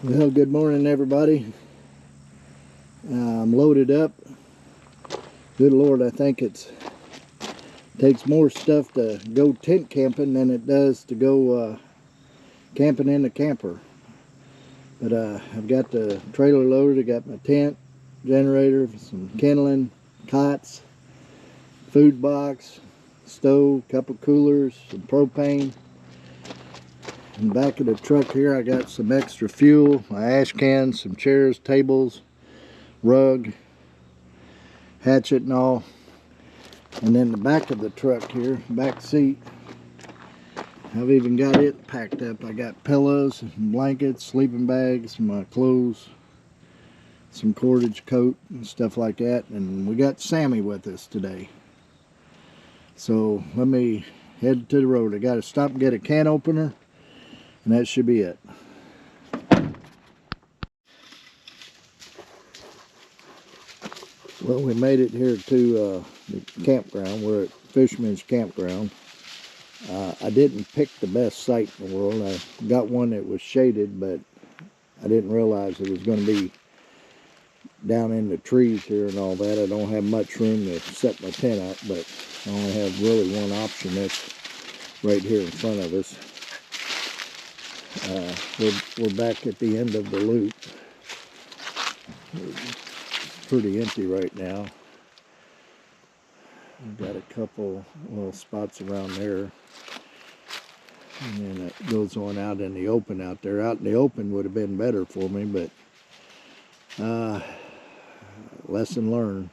Well, good morning, everybody. I'm loaded up. Good Lord, I think it takes more stuff to go tent camping than it does to go camping in the camper. But I've got the trailer loaded. I got my tent, generator, some kindling, cots, food box, stove, couple coolers, some propane. In the back of the truck here, I got some extra fuel, my ash cans, some chairs, tables, rug, hatchet and all. And then the back of the truck here, back seat, I've even got it packed up. I got pillows and blankets, sleeping bags, my clothes, some cordage coat and stuff like that. And we got Sammie with us today. So let me head to the road. I got to stop and get a can opener, and that should be it. Well, we made it here to the campground. We're at Fisherman's Campground. I didn't pick the best site in the world. I got one that was shaded, but I didn't realize it was going to be down in the trees here and all that. I don't have much room to set my tent up, but I only have really one option. That's right here in front of us. We're back at the end of the loop. It's pretty empty right now. We've got a couple little spots around there. And then it goes on out in the open out there. Out in the open would have been better for me, but lesson learned.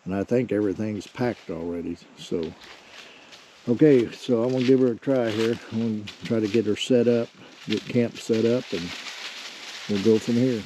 And I think everything's packed already. So, okay, so I'm going to give her a try here. I'm going to try to get her set up, get camp set up, and we'll go from here.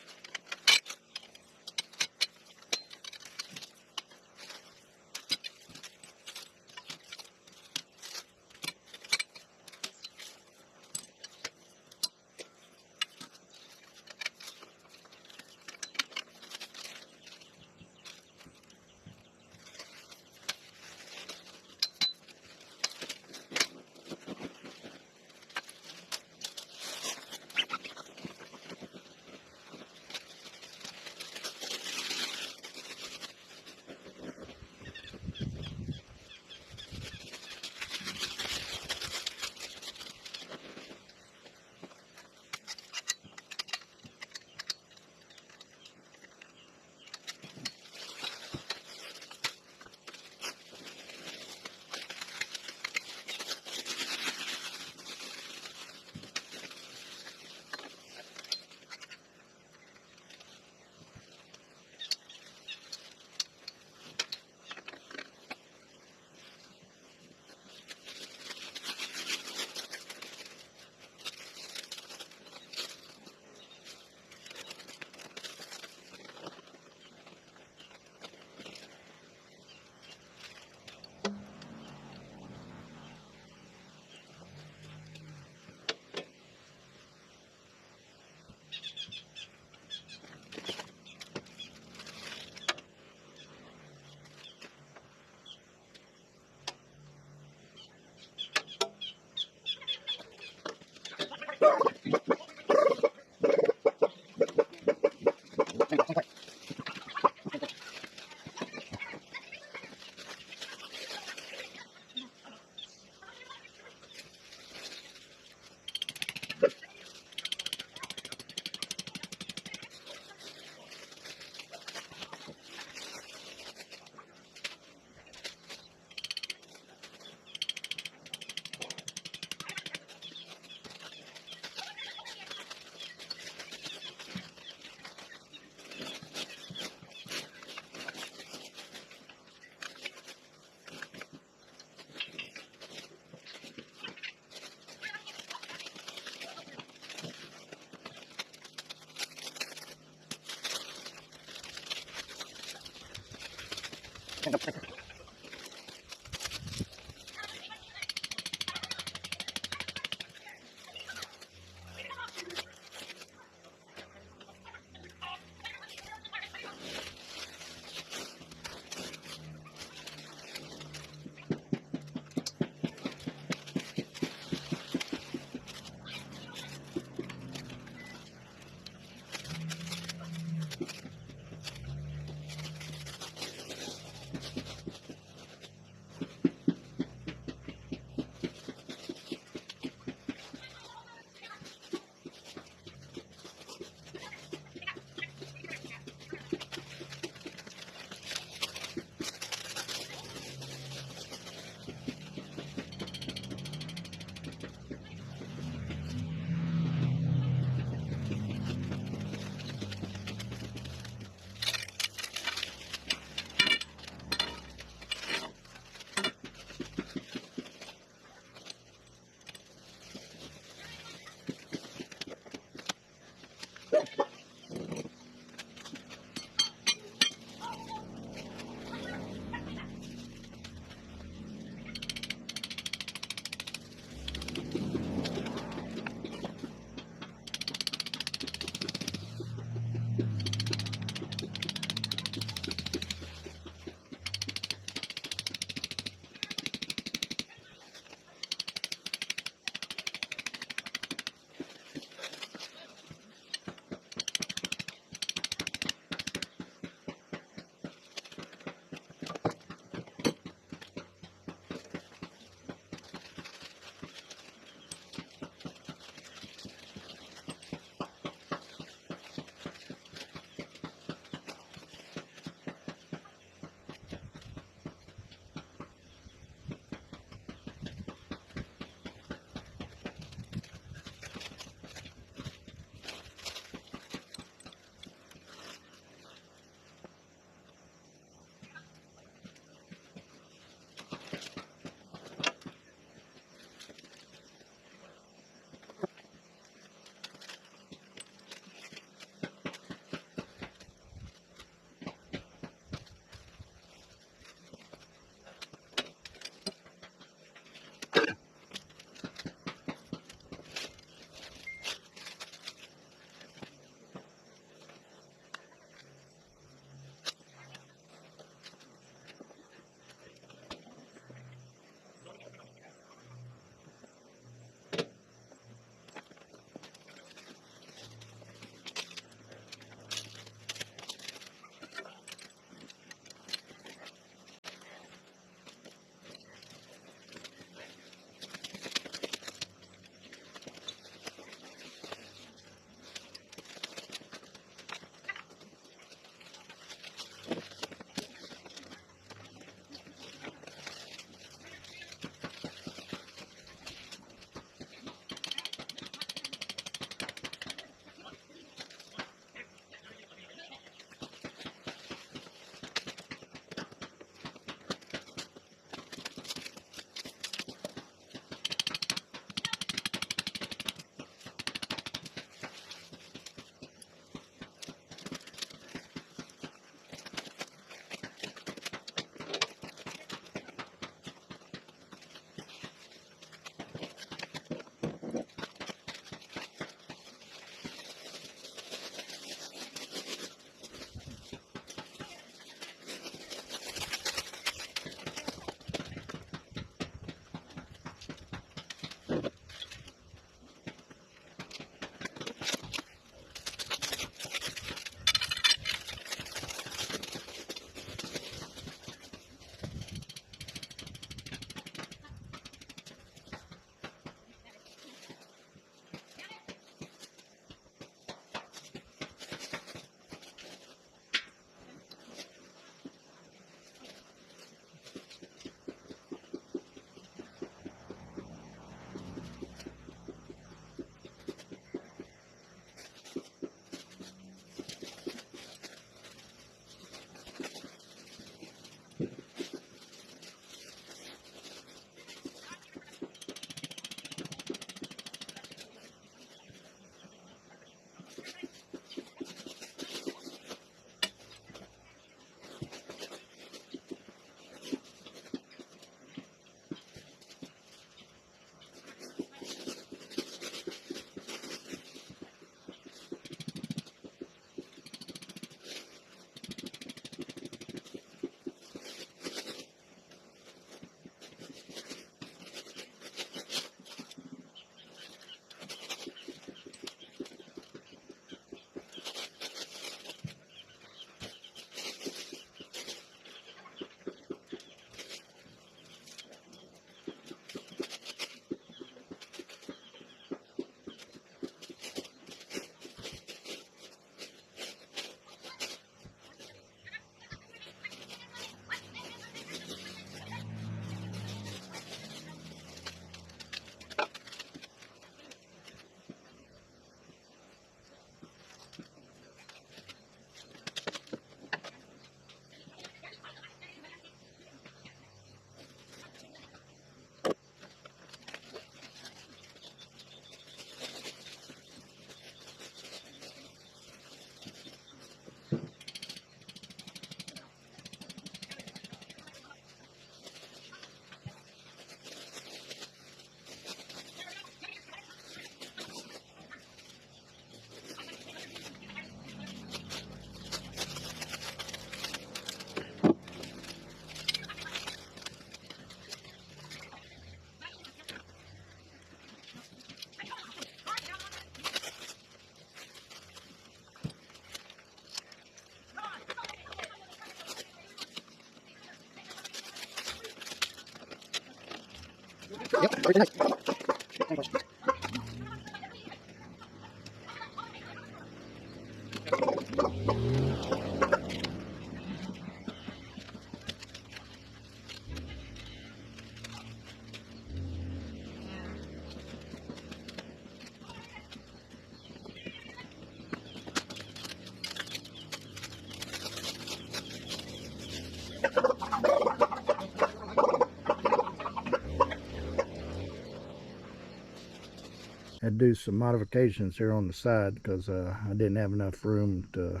Had to do some modifications here on the side because I didn't have enough room to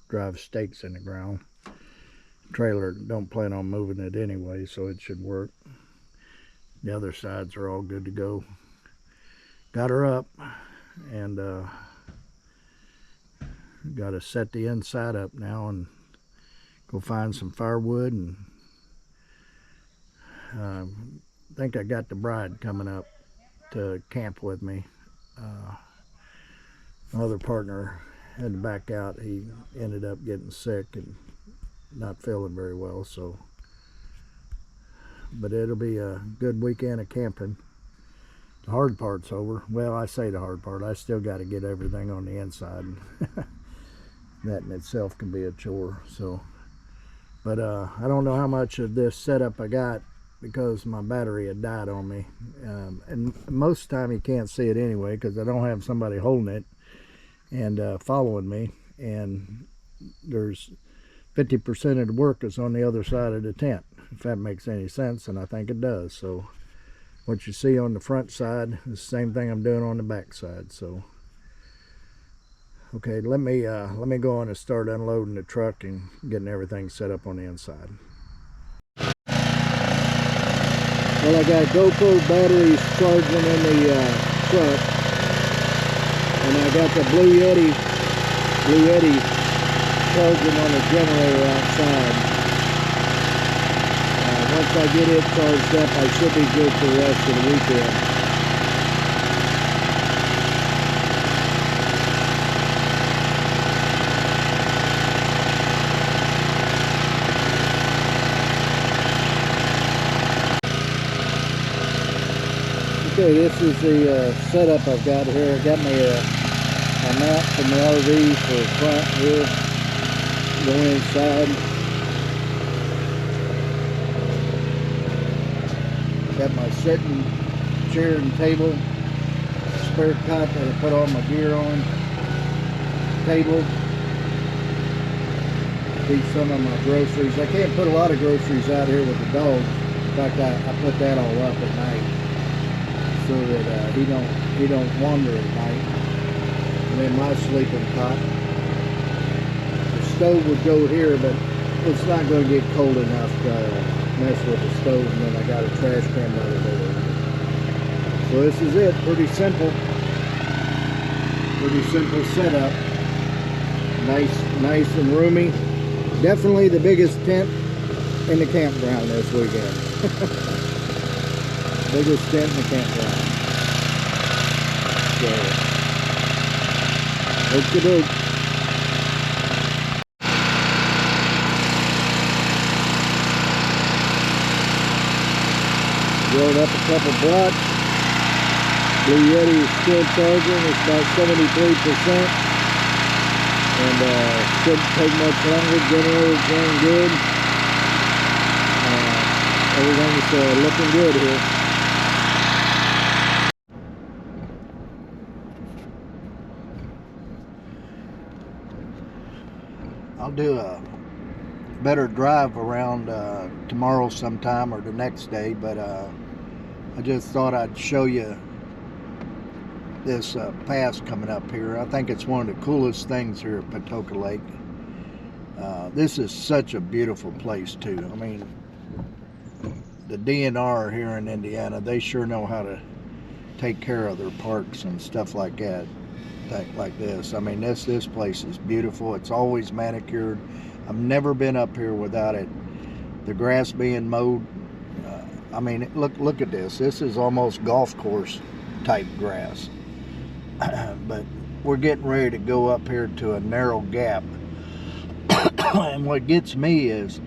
drive stakes in the ground. Trailer don't plan on moving it anyway, so it should work. The other sides are all good to go. Got her up, and got to set the inside up now and go find some firewood. And I think I got the bride coming up to camp with me. My other partner had to back out. He ended up getting sick and not feeling very well, so but it'll be a good weekend of camping. The hard part's over. Well, I say the hard part. I still got to get everything on the inside. That in itself can be a chore. So, but I don't know how much of this setup I got because my battery had died on me, and most of the time you can't see it anyway because I don't have somebody holding it and following me, and there's 50% of the work is on the other side of the tent, if that makes any sense, and I think it does. So what you see on the front side is the same thing I'm doing on the back side. So okay, let me go on and start unloading the truck and getting everything set up on the inside. Well, I got GoPro batteries charging in the truck, and I got the Blue Yeti charging on the generator outside. Once I get it charged up, I should be good for the rest of the weekend. Okay, this is the setup I've got here. I got me a mat from the RV for the front here. Go inside. Got my sitting chair and table. Spare cot that I put all my gear on. Table. Keep some of my groceries. I can't put a lot of groceries out here with the dog. In fact, I put that all up at night, so that he don't wander at night. And then my sleeping cot. The stove would go here, but it's not going to get cold enough to mess with the stove. And then I got a trash can by the door. So this is it. Pretty simple setup. Nice and roomy. Definitely the biggest tent in the campground this weekend. Biggest tent in the campground. So, okey-doke. Rolled up a couple blocks. Blue Yeti is still charging. It's about 73%. And shouldn't take much longer. Generator's going good. Everything's looking good here. I'll do a better drive around tomorrow sometime or the next day, but I just thought I'd show you this pass coming up here. I think it's one of the coolest things here at Patoka Lake. This is such a beautiful place too. I mean, the DNR here in Indiana, they sure know how to take care of their parks and stuff like that. Like this. I mean, this place is beautiful. It's always manicured. I've never been up here without it. The grass being mowed. I mean, look at this. This is almost golf course type grass. But we're getting ready to go up here to a narrow gap. And what gets me is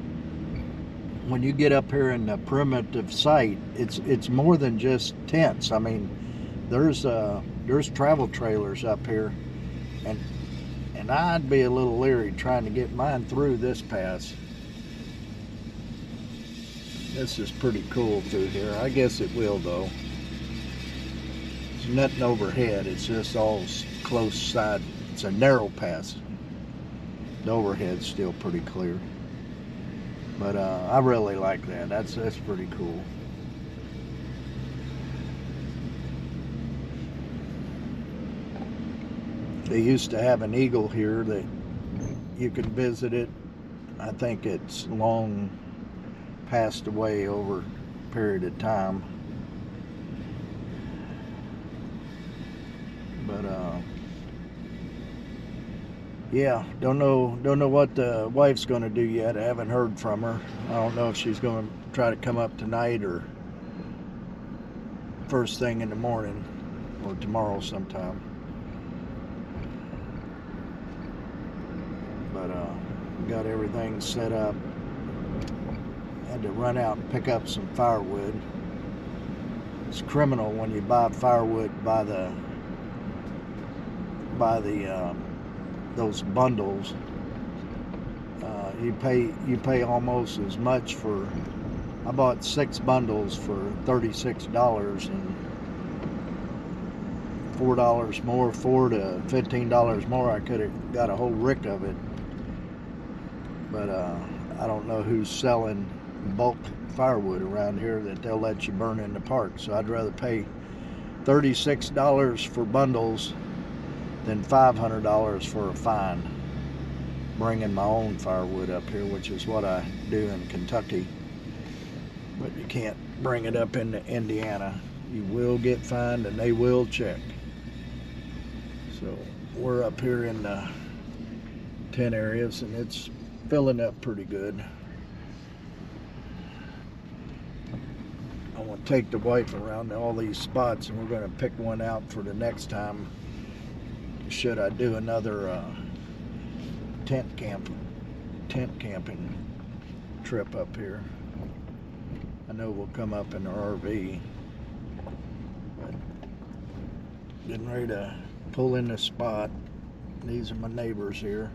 when you get up here in the primitive site, it's more than just tents. I mean, there's travel trailers up here, and I'd be a little leery trying to get mine through this pass. This is pretty cool through here. I guess it will though. There's nothing overhead. It's just all close side. It's a narrow pass. The overhead's still pretty clear. But I really like that. That's pretty cool. They used to have an eagle here that you can visit it. I think it's long passed away over a period of time. But yeah, don't know what the wife's going to do yet. I haven't heard from her. I don't know if she's going to try to come up tonight or first thing in the morning or tomorrow sometime. But got everything set up. Had to run out and pick up some firewood. It's criminal when you buy firewood by the those bundles. You pay almost as much for. I bought 6 bundles for $36 and $4 more, $4 to $15 more. I could have got a whole rick of it, but I don't know who's selling bulk firewood around here that they'll let you burn in the park. So I'd rather pay $36 for bundles than $500 for a fine. Bringing my own firewood up here, which is what I do in Kentucky, but you can't bring it up into Indiana. You will get fined and they will check. So we're up here in the tent areas and it's filling up pretty good. I want to take the wife around to all these spots and we're going to pick one out for the next time. Should I do another tent camping trip up here? I know we'll come up in the RV, but getting ready to pull in the spot. These are my neighbors here.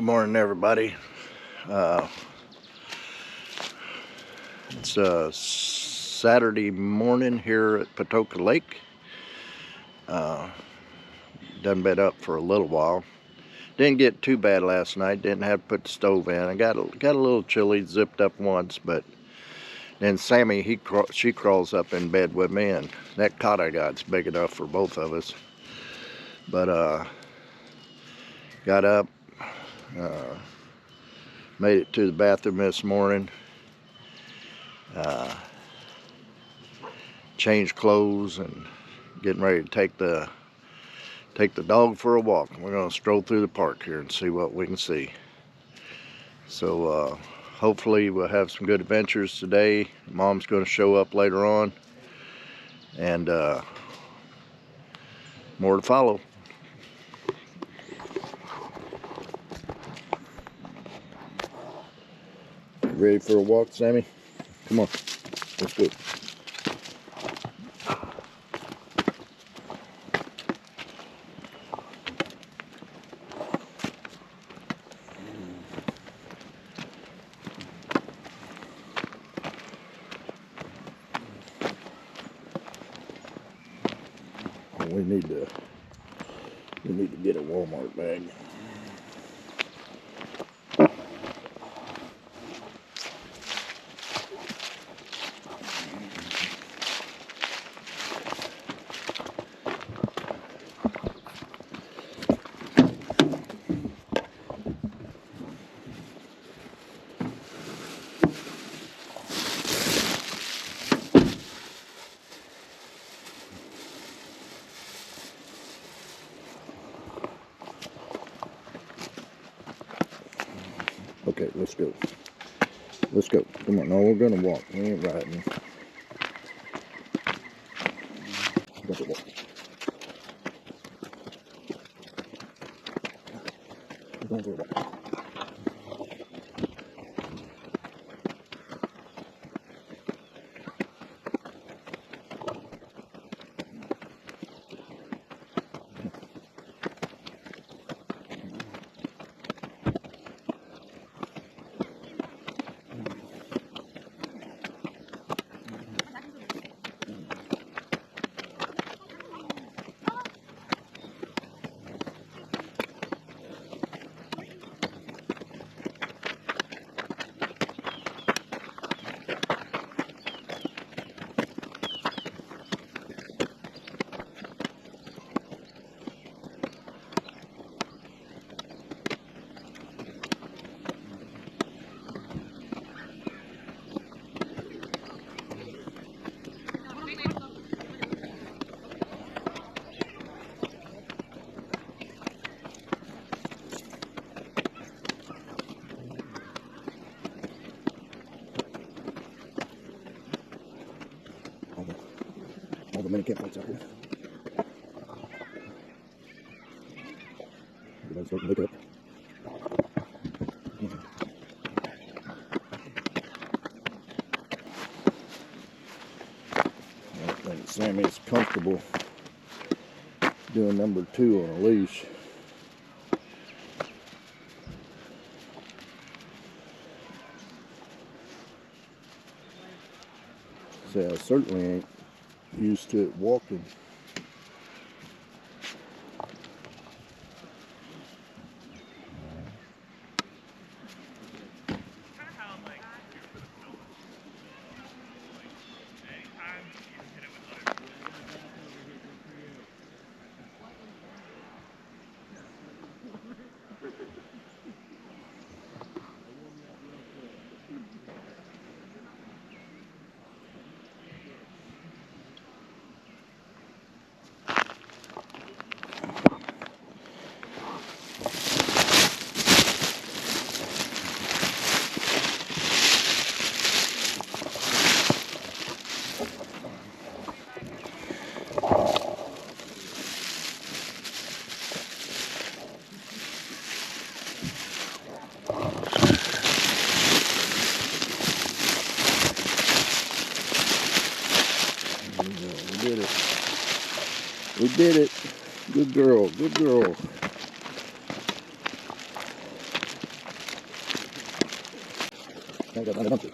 Good morning, everybody. It's Saturday morning here at Patoka Lake. Done been up for a little while. Didn't get too bad last night. Didn't have to put the stove in. I got a little chilly, zipped up once, but then Sammie, she crawls up in bed with me, and that cot I got's big enough for both of us. But got up, made it to the bathroom this morning, changed clothes, and getting ready to take the dog for a walk. We're going to stroll through the park here and see what we can see. So hopefully we'll have some good adventures today. Mom's going to show up later on, and more to follow. Ready for a walk, Sammie? Come on, let's go. We need to get a Walmart bag. Okay, let's go. Let's go. Come on, no, we're gonna walk. We ain't riding. Got to walk. We're going for a walk. All the mini campsites out here. Everybody's starting to wake up. I think Sammie's comfortable doing number 2 on a leash. So I certainly ain't used to it walking. We did it. Good girl, good girl. I got another bunch.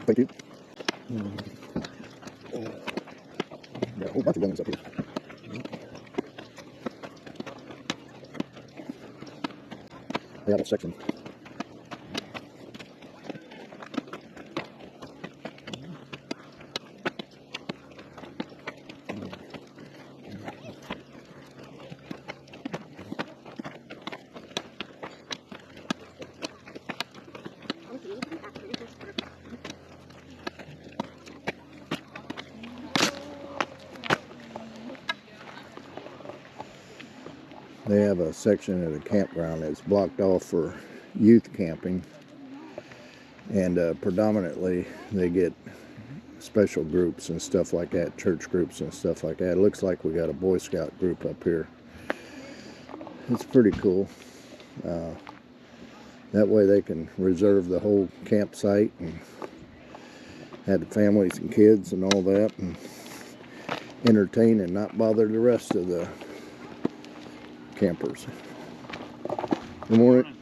Thank you. Got a whole bunch of youngins up here. They have a section. They have a section of the campground that's blocked off for youth camping, and predominantly they get special groups and stuff like that, church groups and stuff like that. It looks like we got a Boy Scout group up here. It's pretty cool. That way they can reserve the whole campsite and have the families and kids and all that, and entertain and not bother the rest of the campers. Good morning.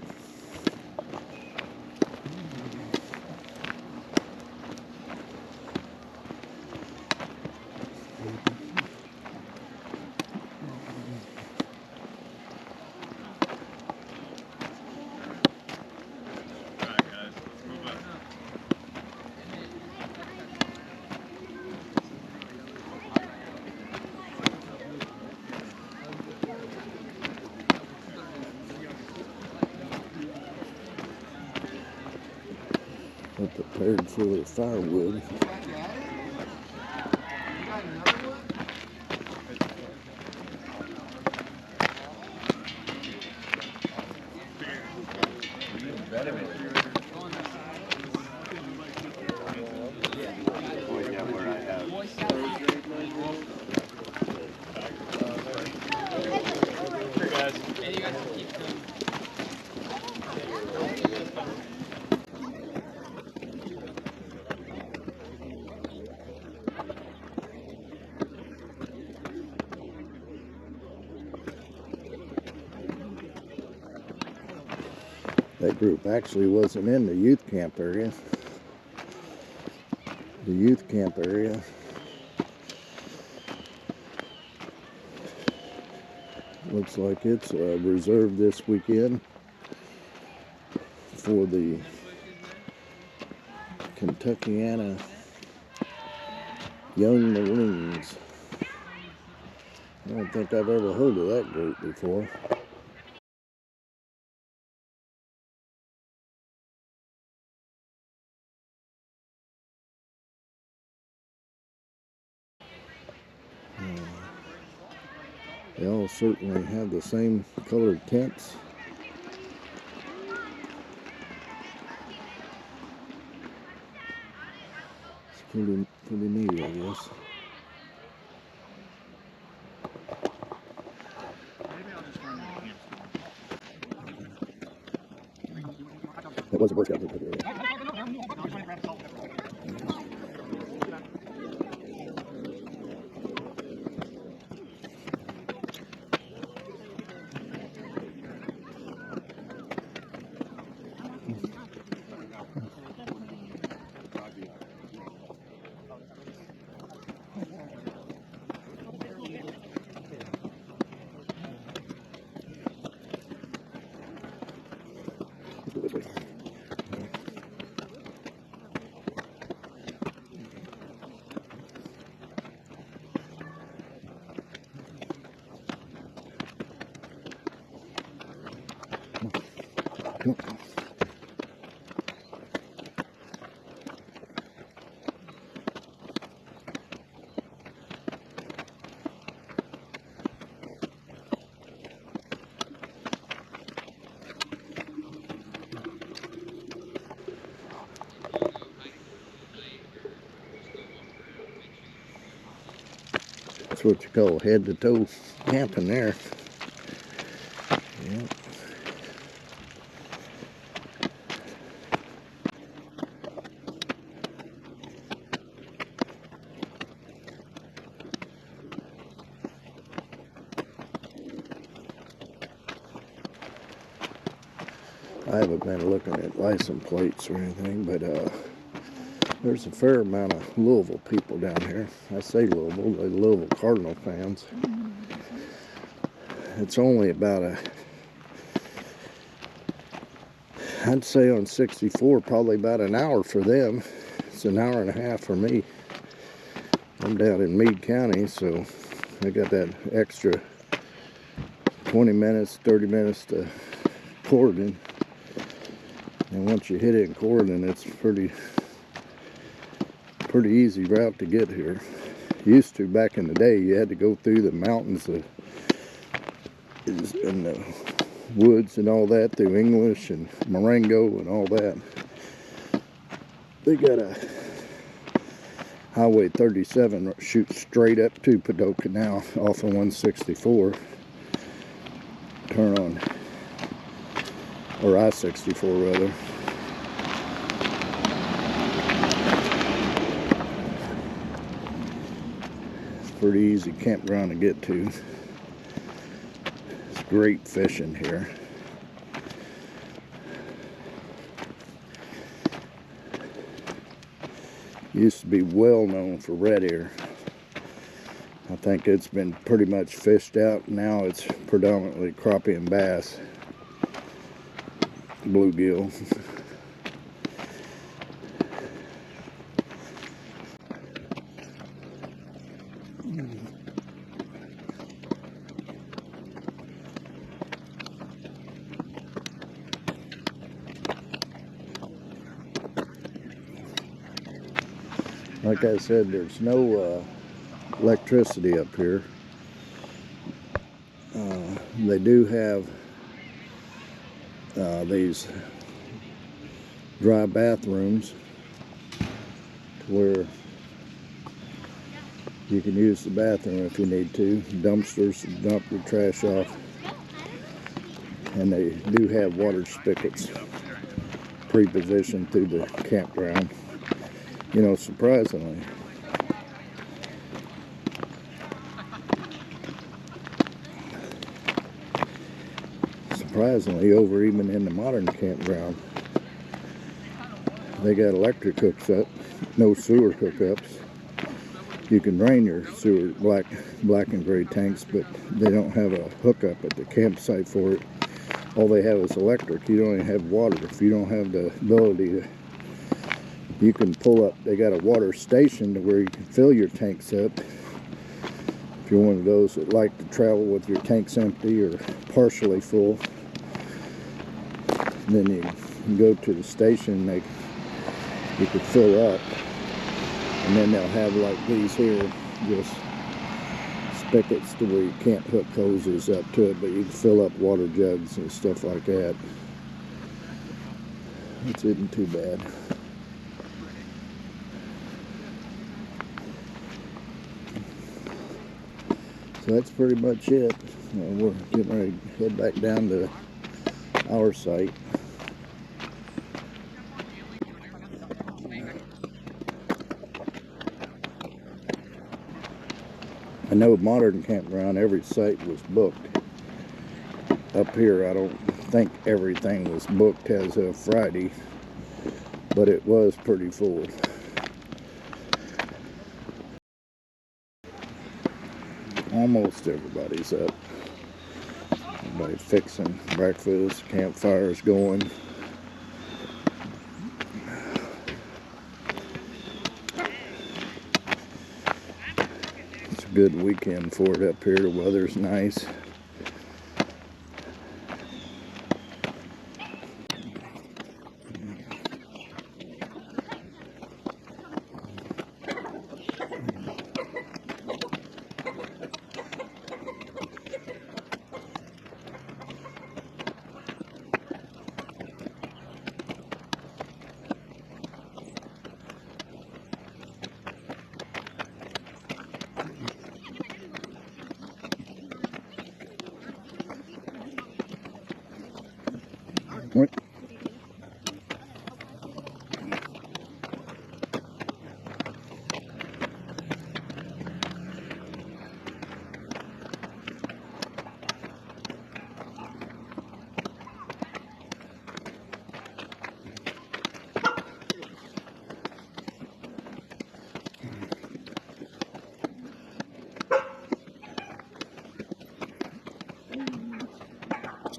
They're prepared for their firewood. That group actually wasn't in the youth camp area. The youth camp area looks like it's reserved this weekend for the Kentuckiana Young Marines. I don't think I've ever heard of that group before. They all certainly have the same colored tents. It's pretty neat, I guess. That was a Boy Scout group earlier. That's what you call head to toe camping there. Yeah. I haven't been looking at license plates or anything, but there's a fair amount of Louisville people down here. I say Louisville, they're Louisville Cardinal fans. It's only about I'd say on 64, probably about an hour for them. It's an hour and a half for me. I'm down in Meade County, so I got that extra 20 minutes, 30 minutes to Corydon. And once you hit it in Corydon, it's pretty easy route to get here. Used to back in the day, you had to go through the mountains and the woods and all that, through English and Marengo and all that. They got a Highway 37 that shoots straight up to Patoka now off of 164. Turn on, or I-64 rather. It's a pretty easy campground to get to. It's great fishing here. Used to be well known for red ear. I think it's been pretty much fished out. Now it's predominantly crappie and bass. Bluegill. Like I said, there's no electricity up here. They do have these dry bathrooms to where you can use the bathroom if you need to. Dumpsters to dump your trash off. And they do have water spigots pre-positioned through the campground. You know, surprisingly, over even in the modern campground, they got electric hookups, no sewer hookups. You can drain your sewer black and gray tanks, but they don't have a hookup at the campsite for it. All they have is electric. You don't even have water. If you don't have the ability to, you can pull up, they got a water station to where you can fill your tanks up. If you're one of those that like to travel with your tanks empty or partially full, then you can go to the station, you could fill up, and then they'll have like these here, just spigots to where you can't hook hoses up to it, but you can fill up water jugs and stuff like that. It isn't too bad. So that's pretty much it. We're getting ready to head back down to our site. I know modern campground, every site was booked. Up here, I don't think everything was booked as of Friday, but it was pretty full. Almost everybody's up. Everybody fixing breakfast, campfires going. It's a good weekend for it up here. The weather's nice.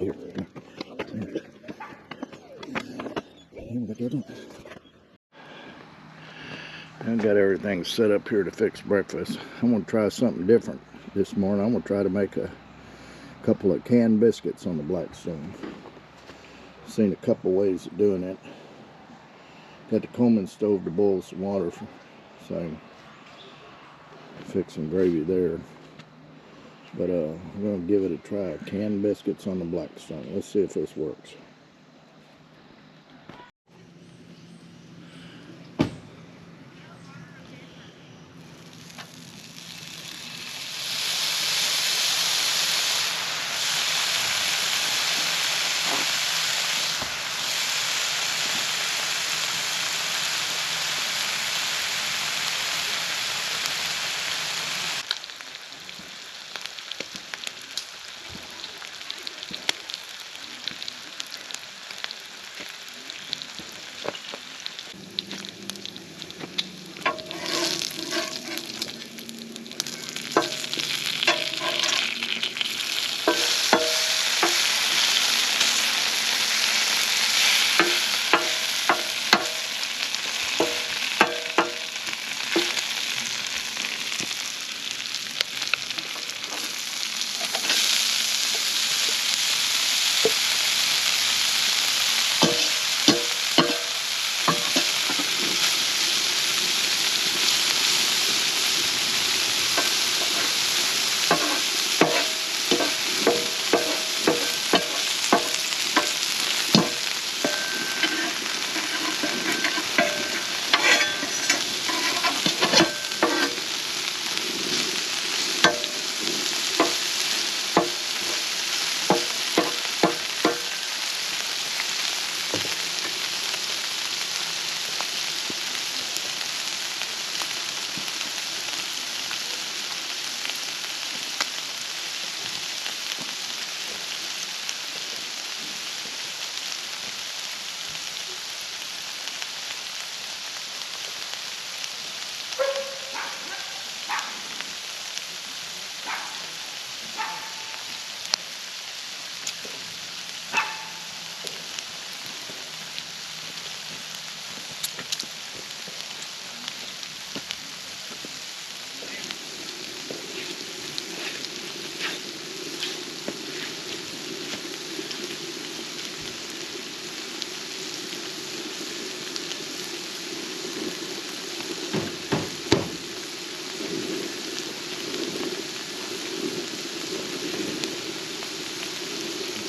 Here. I got everything set up here to fix breakfast. I'm going to try something different this morning. I'm going to try to make a couple of canned biscuits on the Blackstone. Seen a couple ways of doing it. Got the Coleman stove to boil some water so I can fix some gravy there. But I'm going to give it a try. Canned biscuits on the Blackstone. Let's see if this works.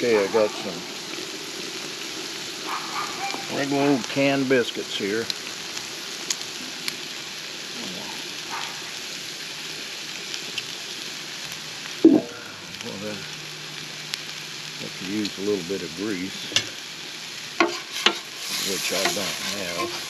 Okay, I got some regular old canned biscuits here. Well, I could use a little bit of grease, which I don't have.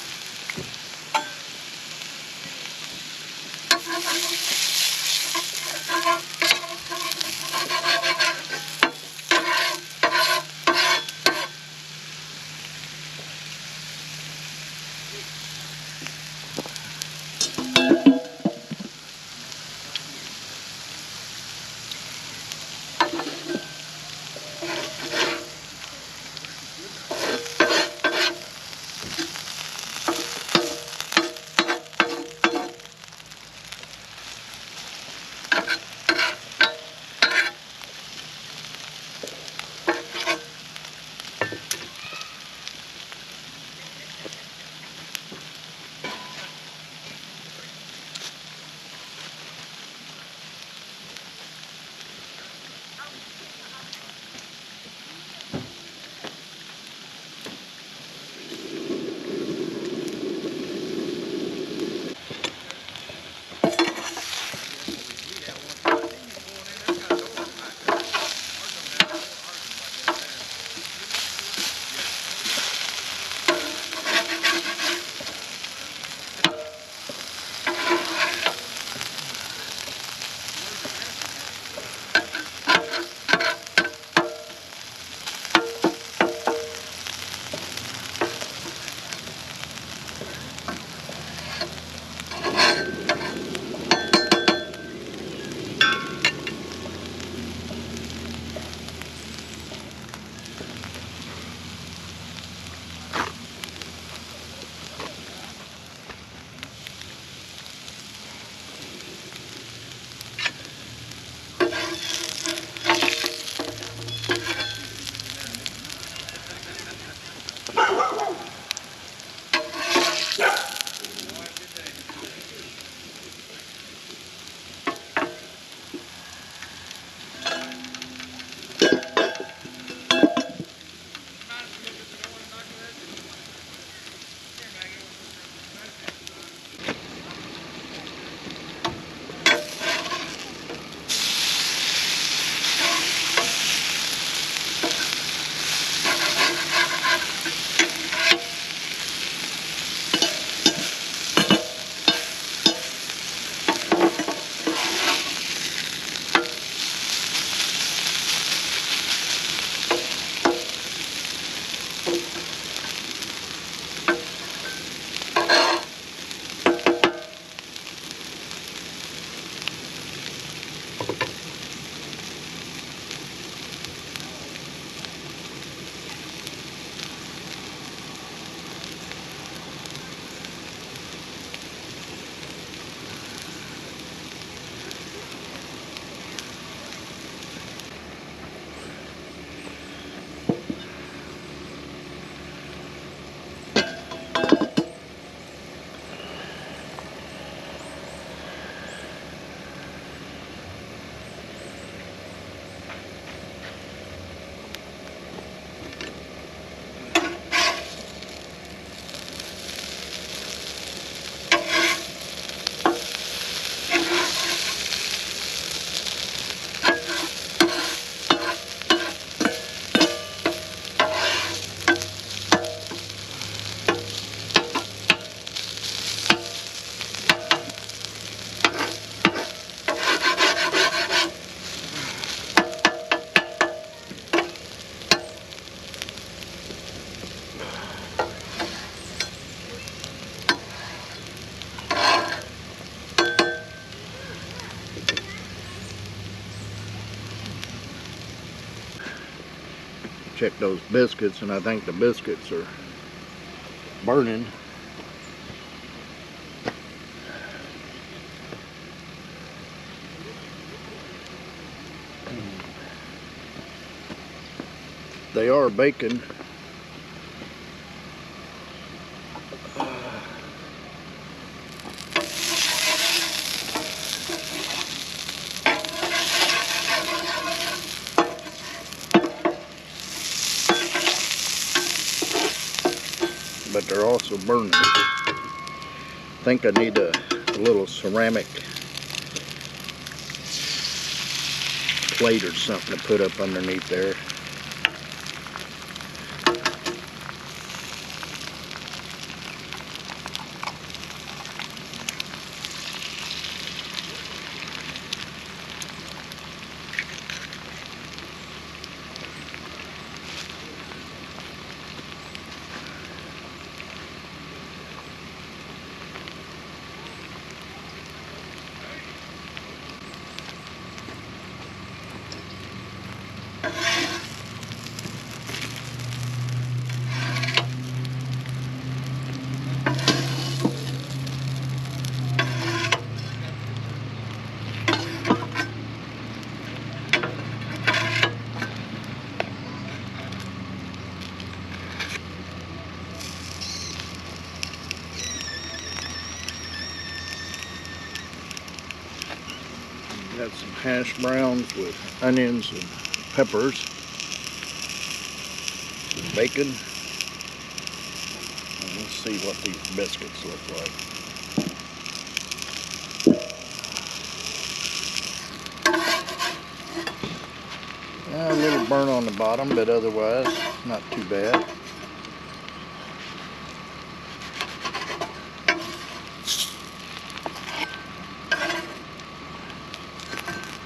check those biscuits, and I think the biscuits are burning. They are baking. But they're also burning. I think I need a little ceramic plate or something to put up underneath there. Got some hash browns with onions and peppers, some bacon, and let's see what these biscuits look like. A little burn on the bottom, but otherwise not too bad.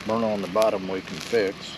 Burn on the bottom we can fix.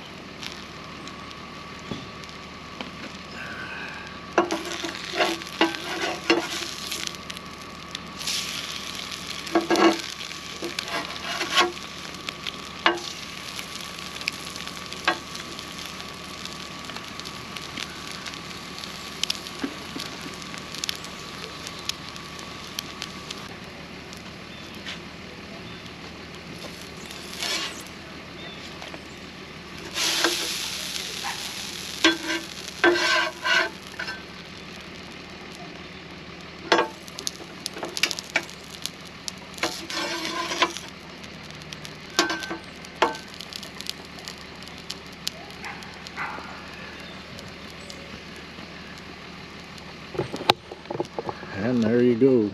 And there you go.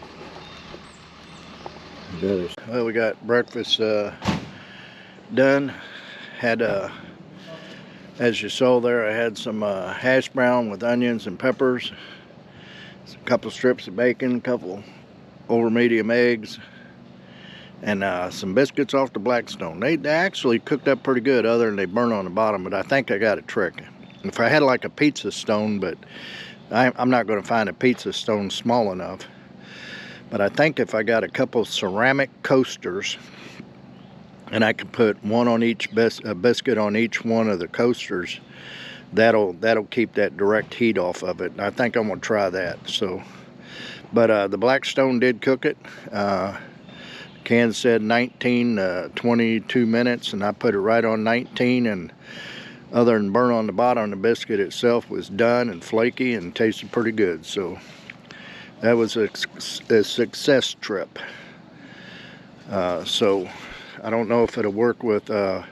Well, we got breakfast done. Had as you saw there, I had some hash brown with onions and peppers, a couple strips of bacon, a couple over medium eggs, and some biscuits off the Blackstone. They actually cooked up pretty good, other than they burn on the bottom, but I think I got a trick. If I had like a pizza stone, but I'm not going to find a pizza stone small enough. But I think if I got a couple ceramic coasters, and I could put one on each a biscuit on each one of the coasters, that'll keep that direct heat off of it. I think I'm gonna try that. So, but the Blackstone did cook it. Can said 19 22 minutes, and I put it right on 19, and other than burn on the bottom, the biscuit itself was done and flaky and tasted pretty good. So that was a success trip. So I don't know if it'll work with the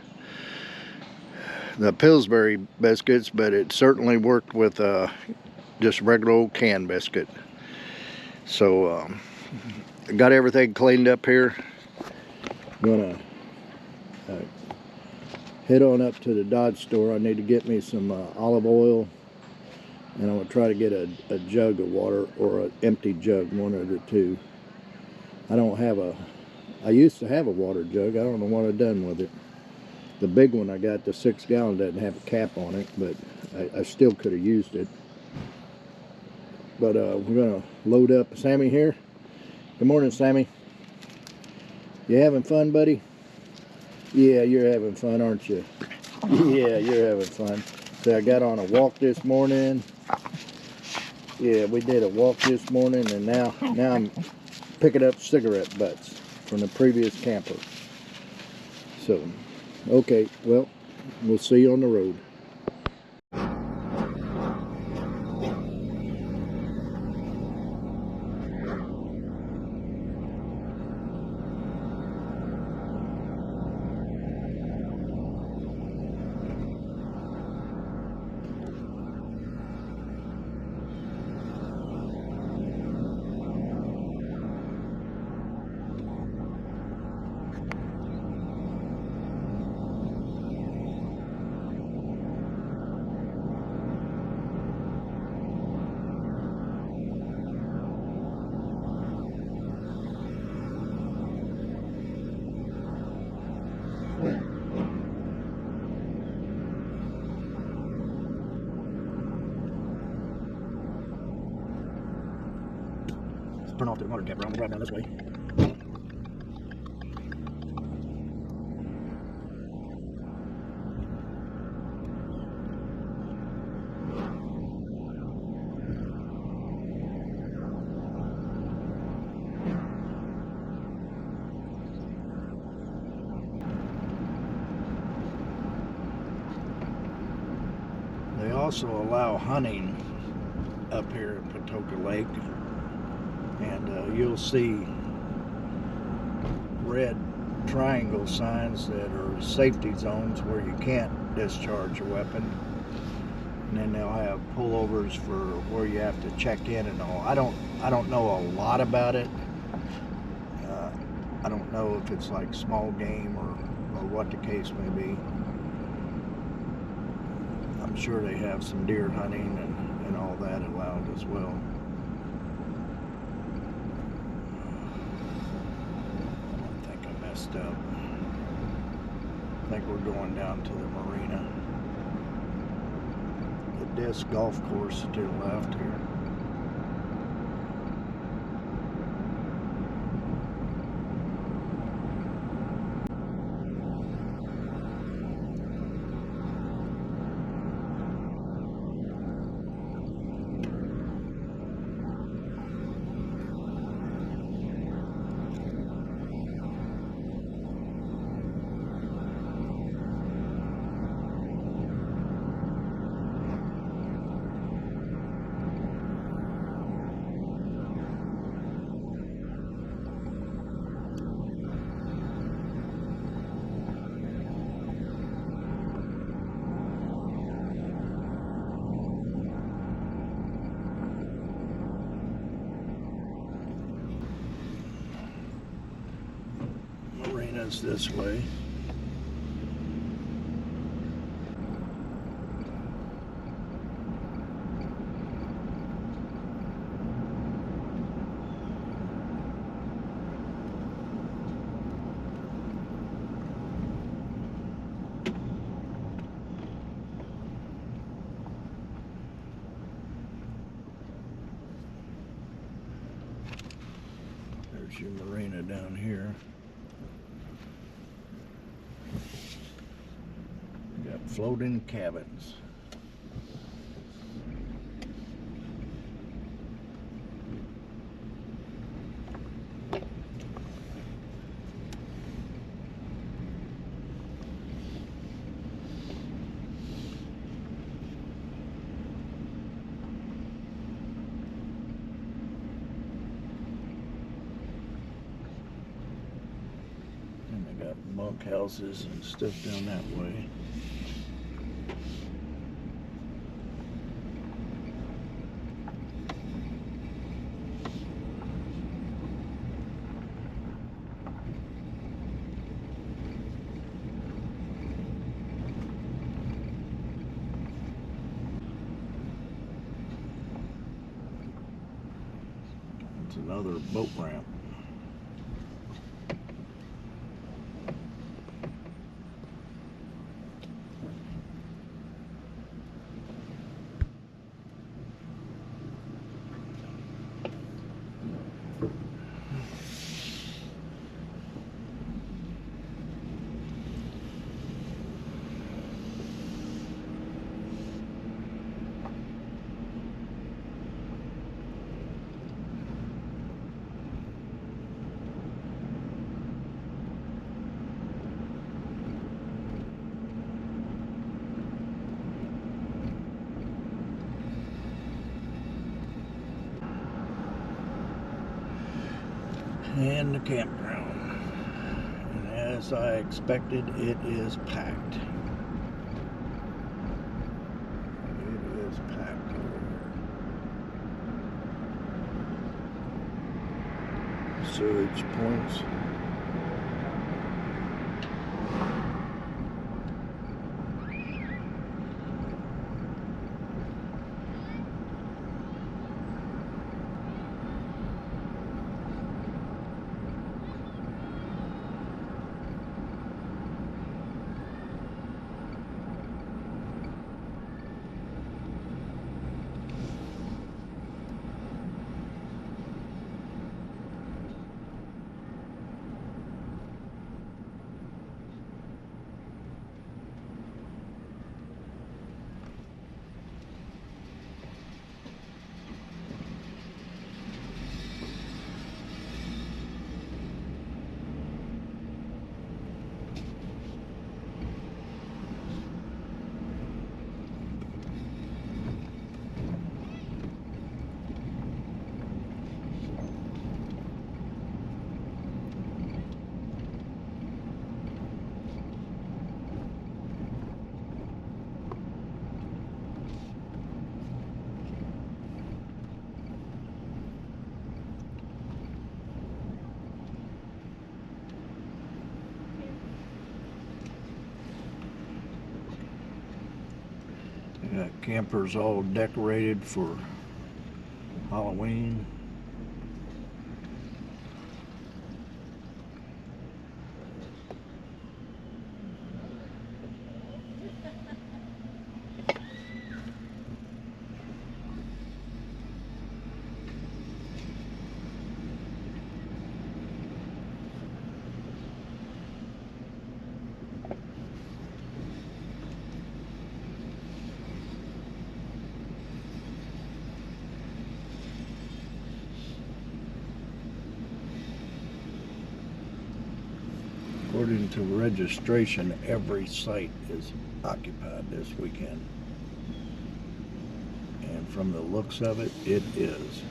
Pillsbury biscuits, but it certainly worked with just regular old canned biscuit. So got everything cleaned up here. Gonna head on up to the Dodge store. I need to get me some olive oil, and I'm gonna try to get a jug of water, or an empty jug, one of the two. I used to have a water jug. I don't know what I've done with it. The big one I got, the 6 gallon, doesn't have a cap on it, but I still could have used it. But we're gonna load up. Sammie here. Good morning, Sammie. You having fun, buddy? Yeah, you're having fun, aren't you? Yeah, you're having fun. So I got on a walk this morning. Yeah, we did a walk this morning, and now I'm picking up cigarette butts from the previous camper. So, okay, well, we'll see you on the road. Turn off the water campground. We'll drive down this way. They also allow hunting up here at Patoka Lake. And you'll see red triangle signs that are safety zones where you can't discharge your weapon. And then they'll have pullovers for where you have to check in and all. I don't know a lot about it. I don't know if it's like small game or what the case may be. I'm sure they have some deer hunting and all that allowed as well. Up. I think we're going down to the marina. The disc golf course to the left here. Marinas this way. There's your marina down here. Got floating cabins. And they got bunk houses and stuff down that way. It's another boat ramp. And the campground. And as I expected, it is packed. It is packed over here. Sewage points. Got campers all decorated for Halloween. According to registration, every site is occupied this weekend. And from the looks of it, it is.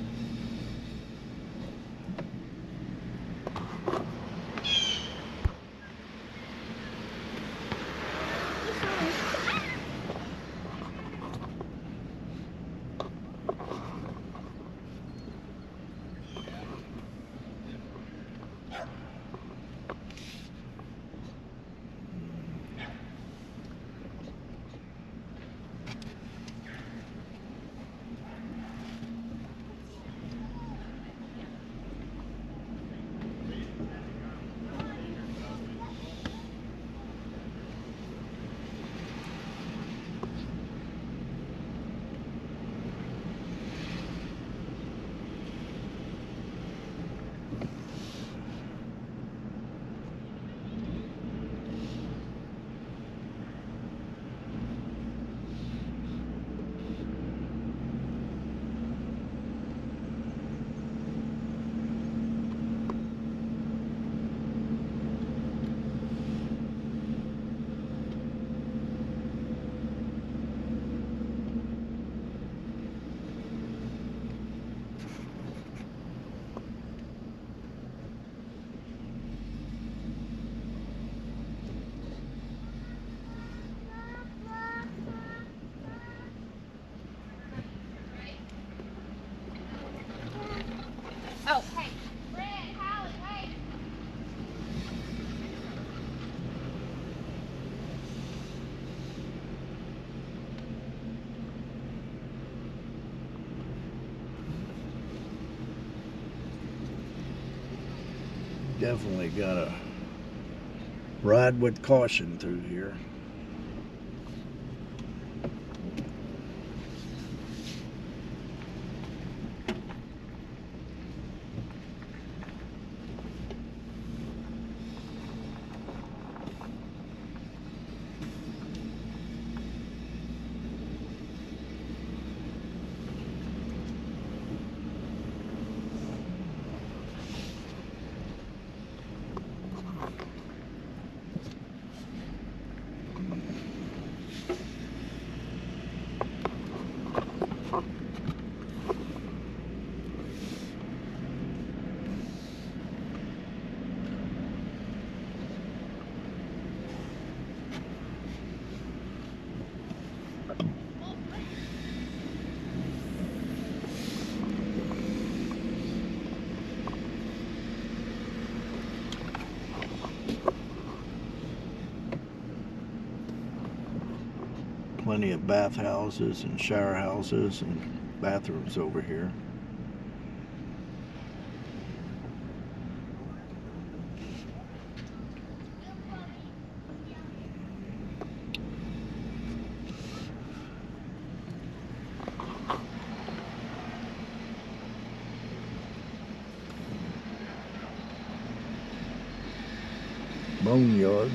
Oh, hey. Red, Hallie, wait. Definitely gotta ride with caution through here. plenty of bath houses and shower houses and bathrooms over here. Boneyard.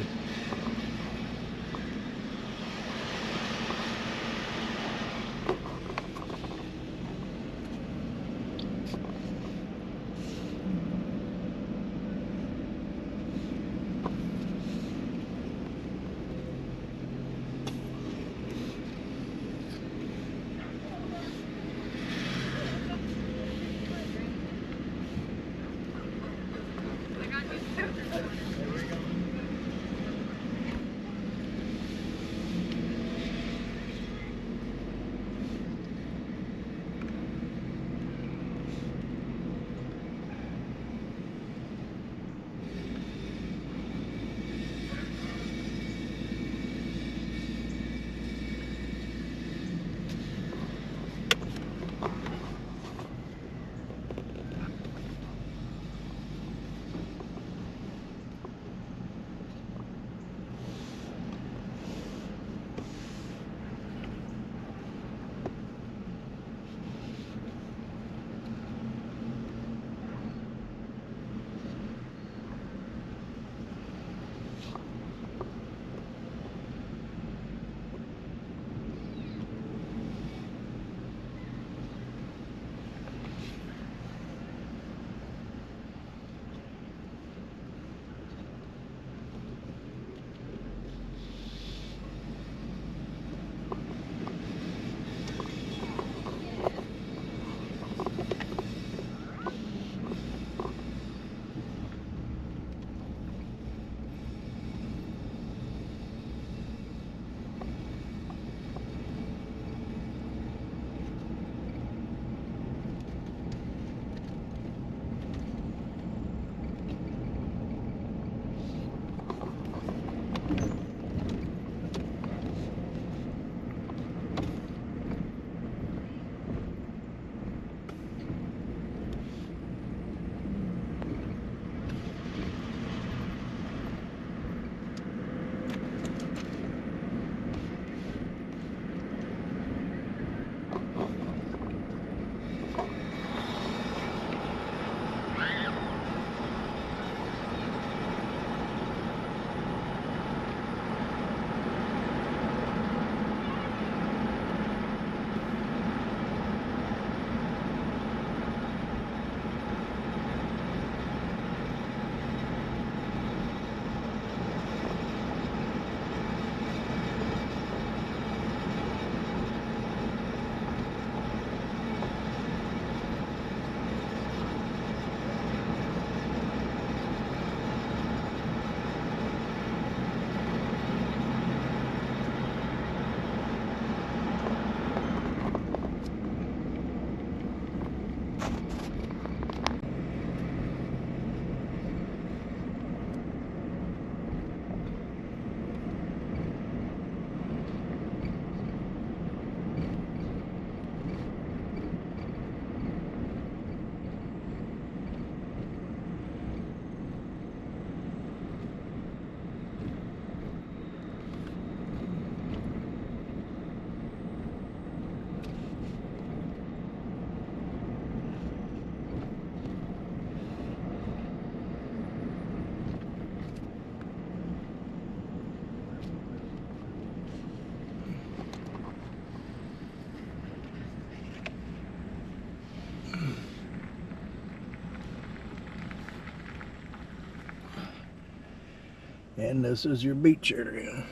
And this is your beach area.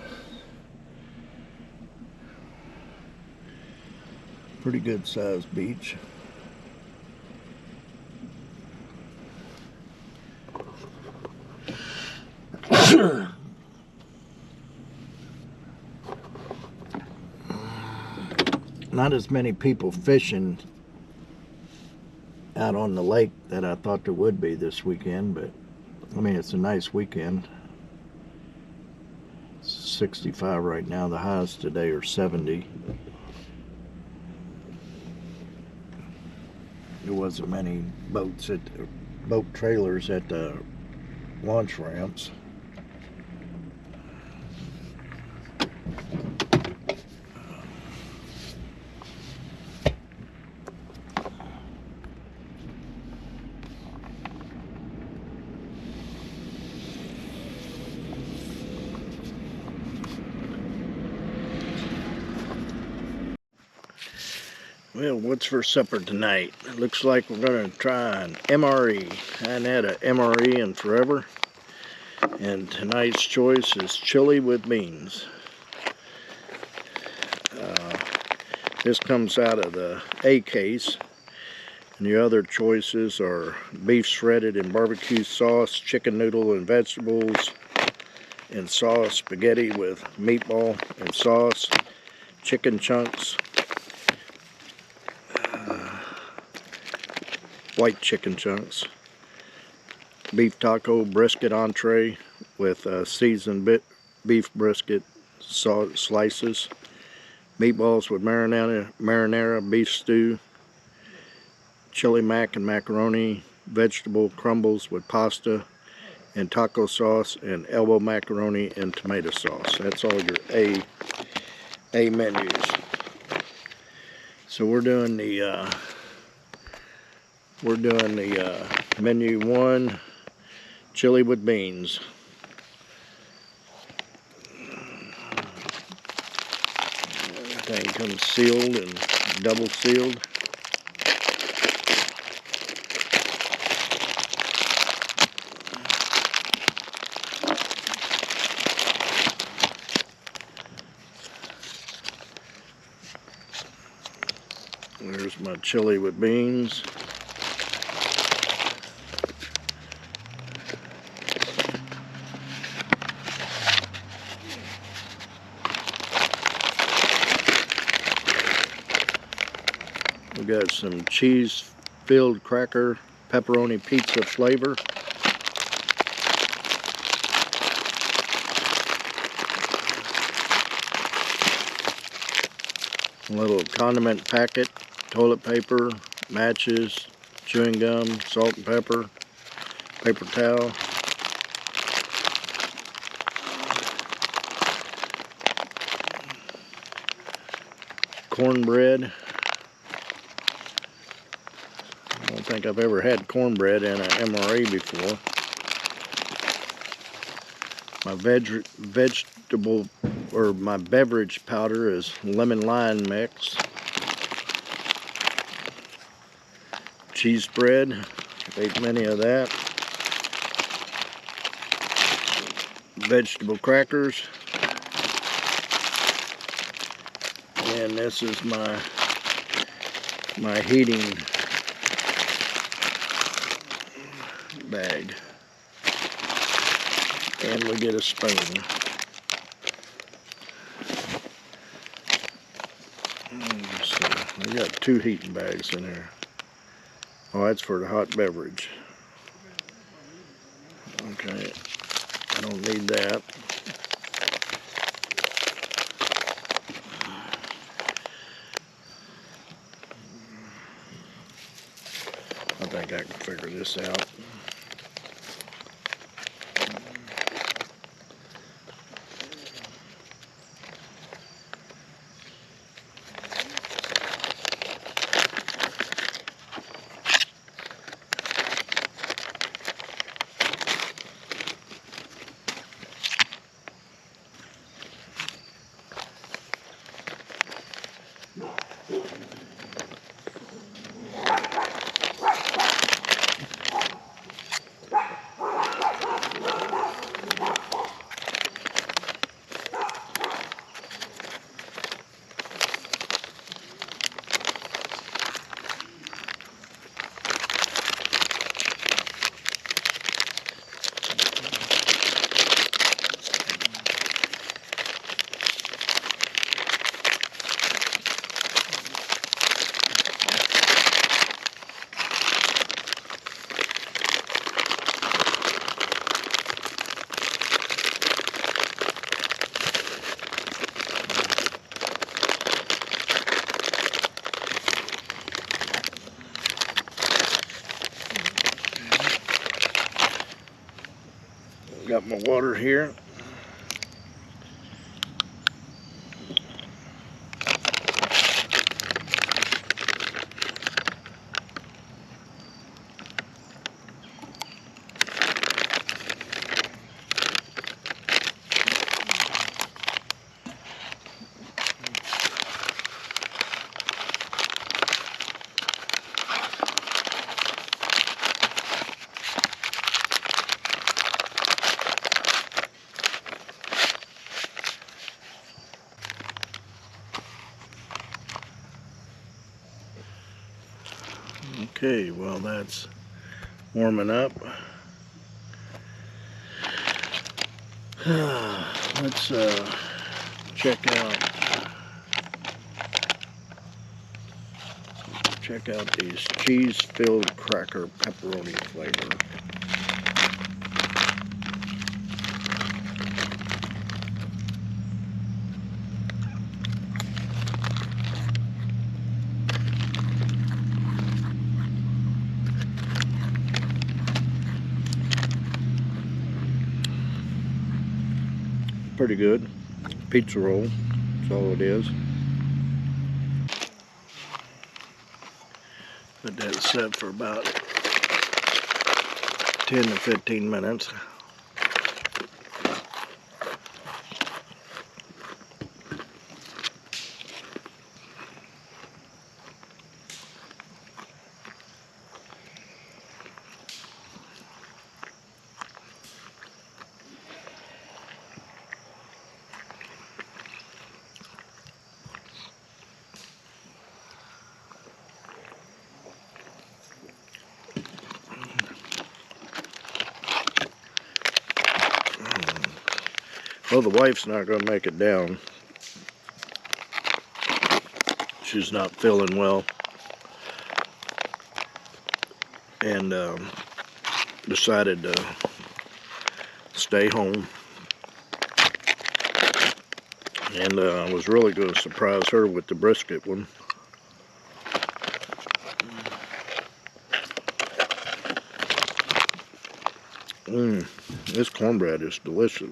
Pretty good sized beach. Not as many people fishing out on the lake that I thought there would be this weekend, but I mean, it's a nice weekend. 65 right now. The highs today are 70. There wasn't many boat trailers at the launch ramps. Well, what's for supper tonight? It looks like we're going to try an MRE. I hadn't had an MRE in forever. And tonight's choice is chili with beans. This comes out of the A case. And the other choices are beef shredded in barbecue sauce, chicken noodle and vegetables, and sauce, spaghetti with meatball and sauce, chicken chunks, white chicken chunks, beef taco, brisket entree with seasoned beef brisket slices, meatballs with marinara, beef stew, chili mac and macaroni, vegetable crumbles with pasta and taco sauce, and elbow macaroni and tomato sauce. That's all your A menus. So we're doing the menu 1, chili with beans. Everything comes sealed and double sealed. There's my chili with beans. We got some cheese-filled cracker, pepperoni pizza flavor. A little condiment packet, toilet paper, matches, chewing gum, salt and pepper, paper towel. Cornbread. I don't think I've ever had cornbread in an MRE before. My my beverage powder is lemon lime mix. Cheese spread, ate many of that. Vegetable crackers. And this is my heating bag. And we get a spoon. So I got 2 heating bags in there. Oh, that's for the hot beverage. Okay, I don't need that. I think I can figure this out. Got my water here. Okay, well, that's warming up. Let's check out these cheese-filled cracker pepperoni flavor. Pretty good. Pizza roll, that's all it is. Let that set for about 10 to 15 minutes. Well, the wife's not going to make it down. She's not feeling well. And decided to stay home. And I was really going to surprise her with the brisket one. This cornbread is delicious.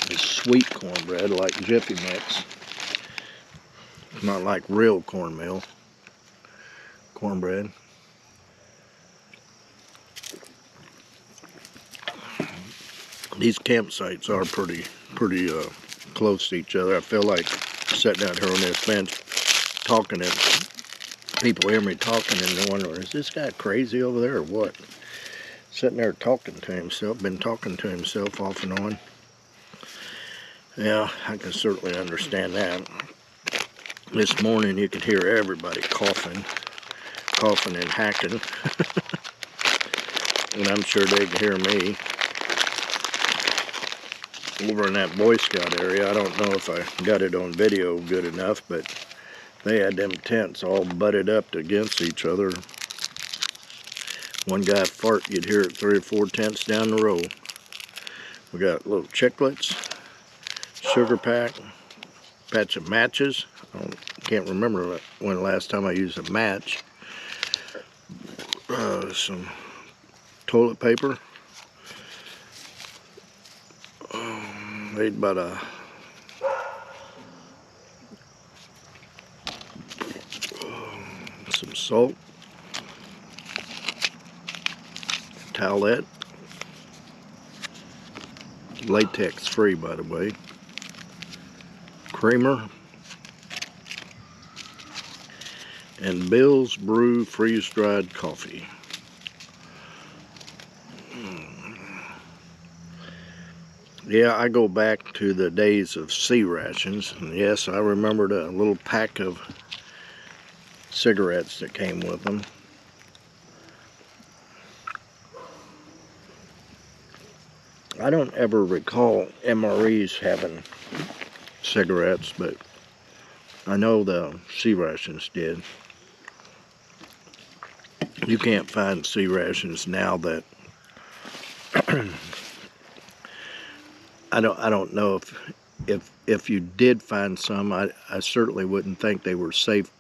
It's sweet cornbread like Jiffy Mix. It's not like real cornmeal cornbread. These campsites are pretty close to each other. I feel like sitting out here on this bench talking, and people hear me talking and they wonder, is this guy crazy over there or what? Sitting there talking to himself, been talking to himself off and on. Yeah, I can certainly understand that. This morning you could hear everybody coughing and hacking. And I'm sure they can hear me. Over in that Boy Scout area, I don't know if I got it on video good enough, but they had them tents all butted up against each other. One guy fart, you'd hear it 3 or 4 tents down the road. We got little chiclets, sugar pack, patch of matches. I can't remember when the last time I used a match. Some toilet paper. Made about some salt, towelette, latex free by the way, creamer, and Bill's Brew freeze-dried coffee. Yeah, I go back to the days of sea rations, and yes, I remembered a little pack of cigarettes that came with them. I don't ever recall MREs having cigarettes, but I know the sea rations did. You can't find sea rations now that I don't know if if you did find some, I certainly wouldn't think they were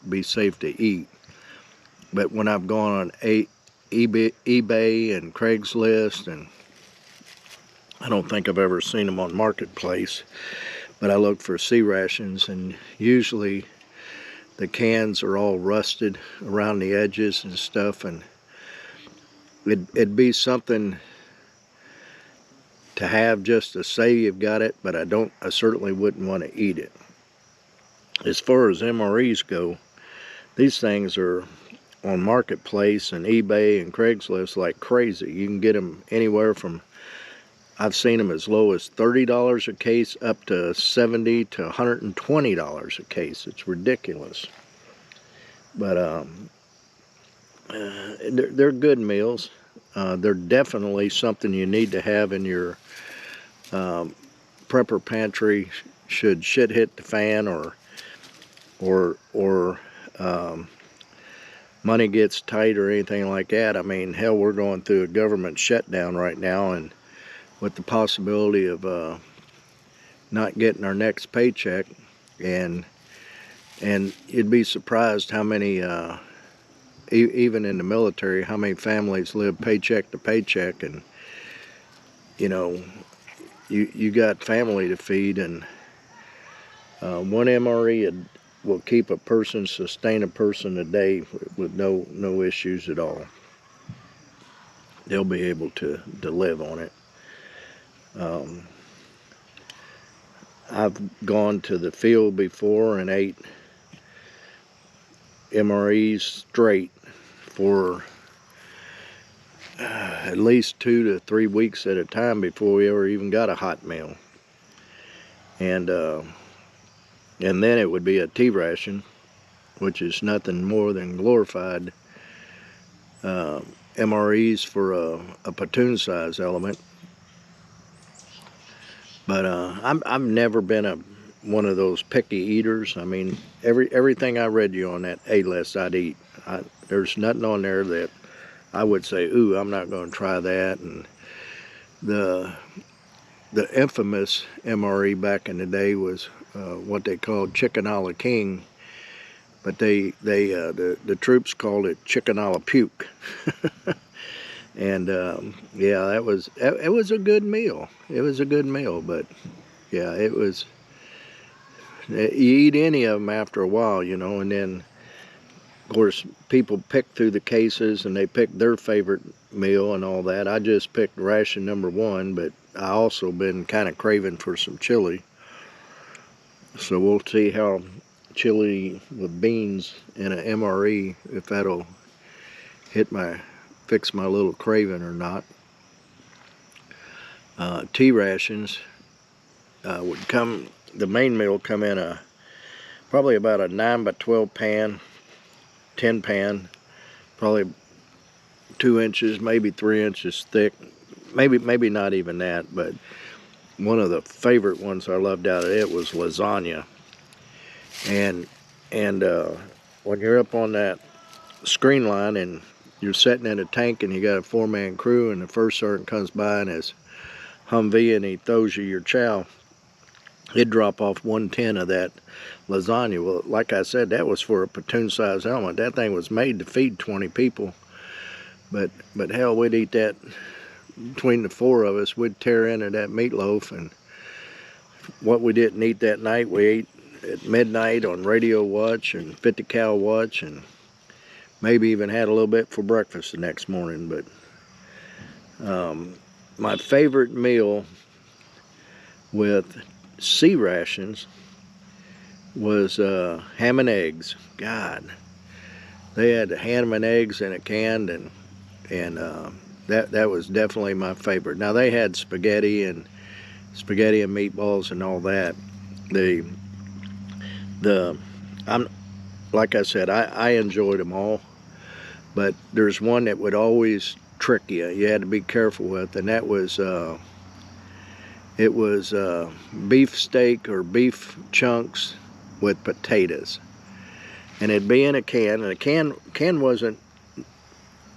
be safe to eat. But when I've gone on eBay and Craigslist, and I don't think I've ever seen them on Marketplace, but I look for sea rations, and usually the cans are all rusted around the edges and stuff, and it'd be something to have just to say you've got it, but I certainly wouldn't want to eat it. As far as MREs go, these things are on Marketplace and eBay and Craigslist like crazy. You can get them anywhere from, I've seen them as low as $30 a case up to $70 to $120 a case. It's ridiculous. But they're good meals. They're definitely something you need to have in your prepper pantry should shit hit the fan, or money gets tight or anything like that. I mean, hell, we're going through a government shutdown right now, and with the possibility of not getting our next paycheck, and you'd be surprised how many, even in the military, how many families live paycheck to paycheck, and you know, you got family to feed, and one MRE will keep a person, sustain a person a day with no issues at all. They'll be able to live on it. I've gone to the field before and ate MREs straight for at least 2 to 3 weeks at a time before we ever even got a hot meal. And then it would be a tea ration, which is nothing more than glorified MREs for a platoon size element. But I've never been one of those picky eaters. I mean, everything I read you on that A list, I'd eat. There's nothing on there that I would say, ooh, I'm not going to try that. And the infamous MRE back in the day was what they called chicken a la king, but the troops called it chicken a la puke. And yeah, it was a good meal. It was a good meal, but yeah, it was. You eat any of them after a while, you know, and then of course people pick through the cases and they pick their favorite meal and all that. I just picked ration number 1, but I also been kind of craving for some chili. So we'll see how chili with beans in an MRE, if that'll fix my little craving or not. Tea rations would come, the main meal come in probably about a 9 by 12 pan, 10 pan, probably 2 inches, maybe 3 inches thick, maybe not even that. But one of the favorite ones I loved out of it was lasagna. And when you're up on that screen line and you're sitting in a tank and you got a 4-man crew, and the first sergeant comes by in his Humvee and he throws you your chow, he'd drop off 1/10 of that lasagna. Well, like I said, that was for a platoon size element. That thing was made to feed 20 people. But hell, we'd eat that between the 4 of us. We'd tear into that meatloaf, and what we didn't eat that night, we ate at midnight on radio watch and 50 cal watch, and maybe even had a little bit for breakfast the next morning. But my favorite meal with sea rations was ham and eggs. God, they had ham and eggs in a can, and that was definitely my favorite. Now they had spaghetti and meatballs and all that. Like I said, I enjoyed them all, but there's one that would always trick you. You had to be careful with, and that was it was beef steak or beef chunks with potatoes, and it'd be in a can. And the can wasn't,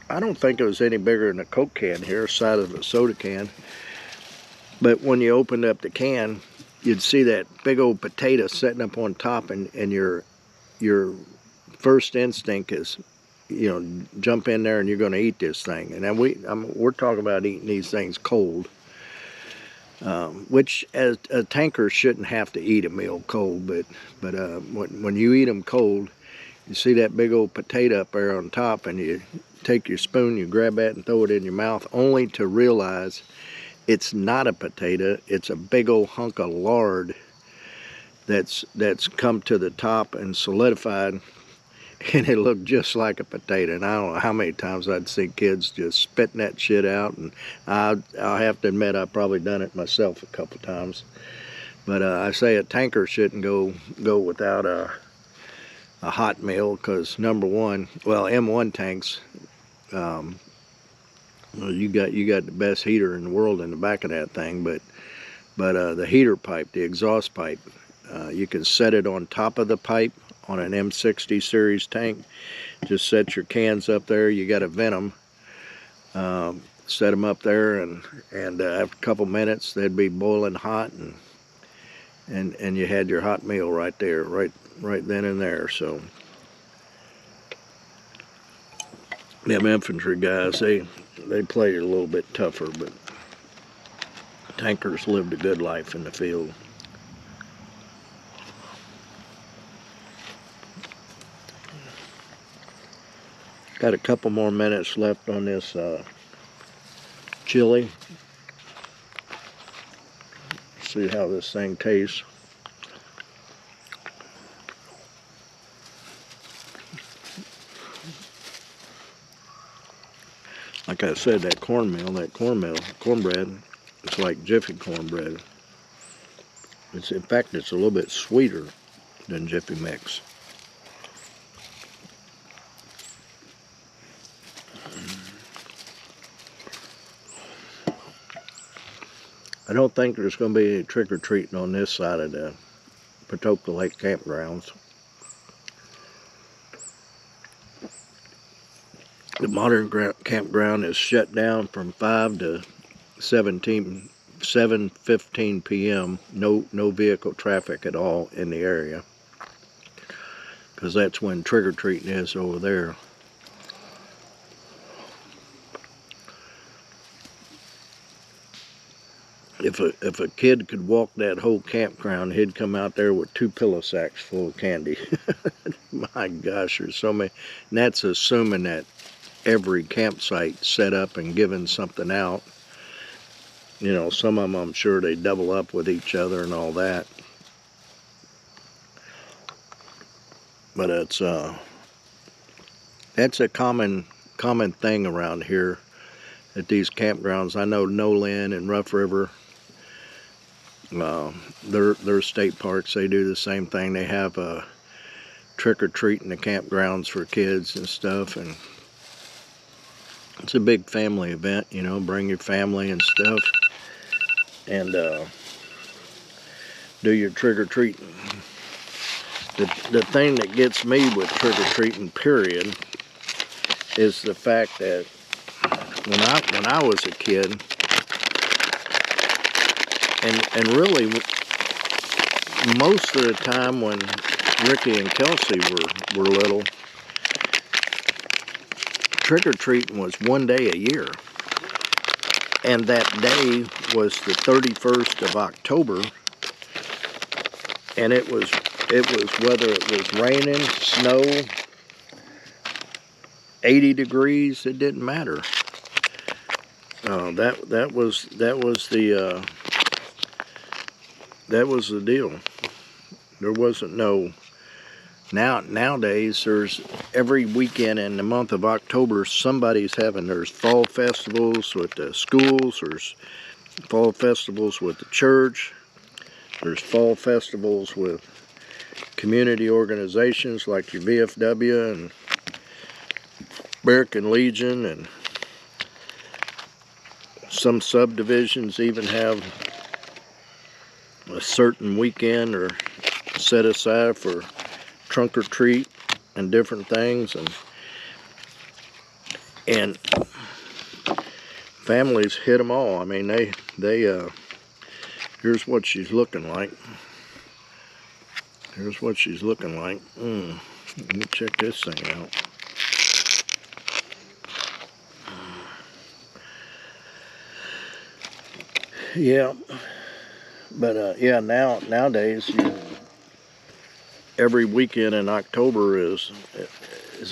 I don't think it was any bigger than a Coke can here, size of a soda can. But when you opened up the can, you'd see that big old potato sitting up on top, and your first instinct is, you know, jump in there and you're going to eat this thing. And then we're talking about eating these things cold, which as a tanker shouldn't have to eat a meal cold, but when you eat them cold, you see that big old potato up there on top, and you take your spoon, you grab that and throw it in your mouth, only to realize it's not a potato, it's a big old hunk of lard that's come to the top and solidified, and it looked just like a potato. And I don't know how many times I'd see kids just spitting that shit out, and I'll have to admit I've probably done it myself a couple times. But I say a tanker shouldn't go without a hot meal, because number one, well, M1 tanks, well, you got the best heater in the world in the back of that thing, but the heater pipe, the exhaust pipe, you can set it on top of the pipe on an M60 series tank. Just set your cans up there. You got to vent them, set them up there, and after a couple minutes they'd be boiling hot, and you had your hot meal right there, right then and there. So them infantry guys, they played it a little bit tougher, but tankers lived a good life in the field. Got a couple more minutes left on this chili. See how this thing tastes. Like I said, that cornbread, it's like Jiffy cornbread. In fact, it's a little bit sweeter than Jiffy Mix. I don't think there's going to be any trick-or-treating on this side of the Patoka Lake campgrounds. The modern campground is shut down from 5 to 7:15 p.m. No vehicle traffic at all in the area, because that's when trick-or-treating is over there. If a kid could walk that whole campground, he'd come out there with 2 pillow sacks full of candy. My gosh, there's so many. And that's assuming that every campsite set up and given something out. You know, some of them, I'm sure they double up with each other and all that. But that's a common thing around here at these campgrounds. I know Nolan and Rough River, their state parks, they do the same thing. They have a trick-or-treat in the campgrounds for kids and stuff, and it's a big family event, you know, bring your family and stuff, and do your trick-or-treating. The thing that gets me with trick-or-treating, period, is the fact that when I was a kid, and really most of the time when Ricky and Kelsey were little, trick-or-treating was one day a year, and that day was the 31st of October, and it was whether it was raining, snow, 80 degrees, it didn't matter. That was the deal. There wasn't no. Nowadays, there's every weekend in the month of October, somebody's there's fall festivals with the schools, there's fall festivals with the church, there's fall festivals with community organizations like your VFW and American Legion, and some subdivisions even have a certain weekend or set aside for trunk or treat and different things, and families hit them all. I mean, they Here's what she's looking like. Here's what she's looking like. Let me check this thing out. Yeah, but yeah, nowadays, every weekend in October is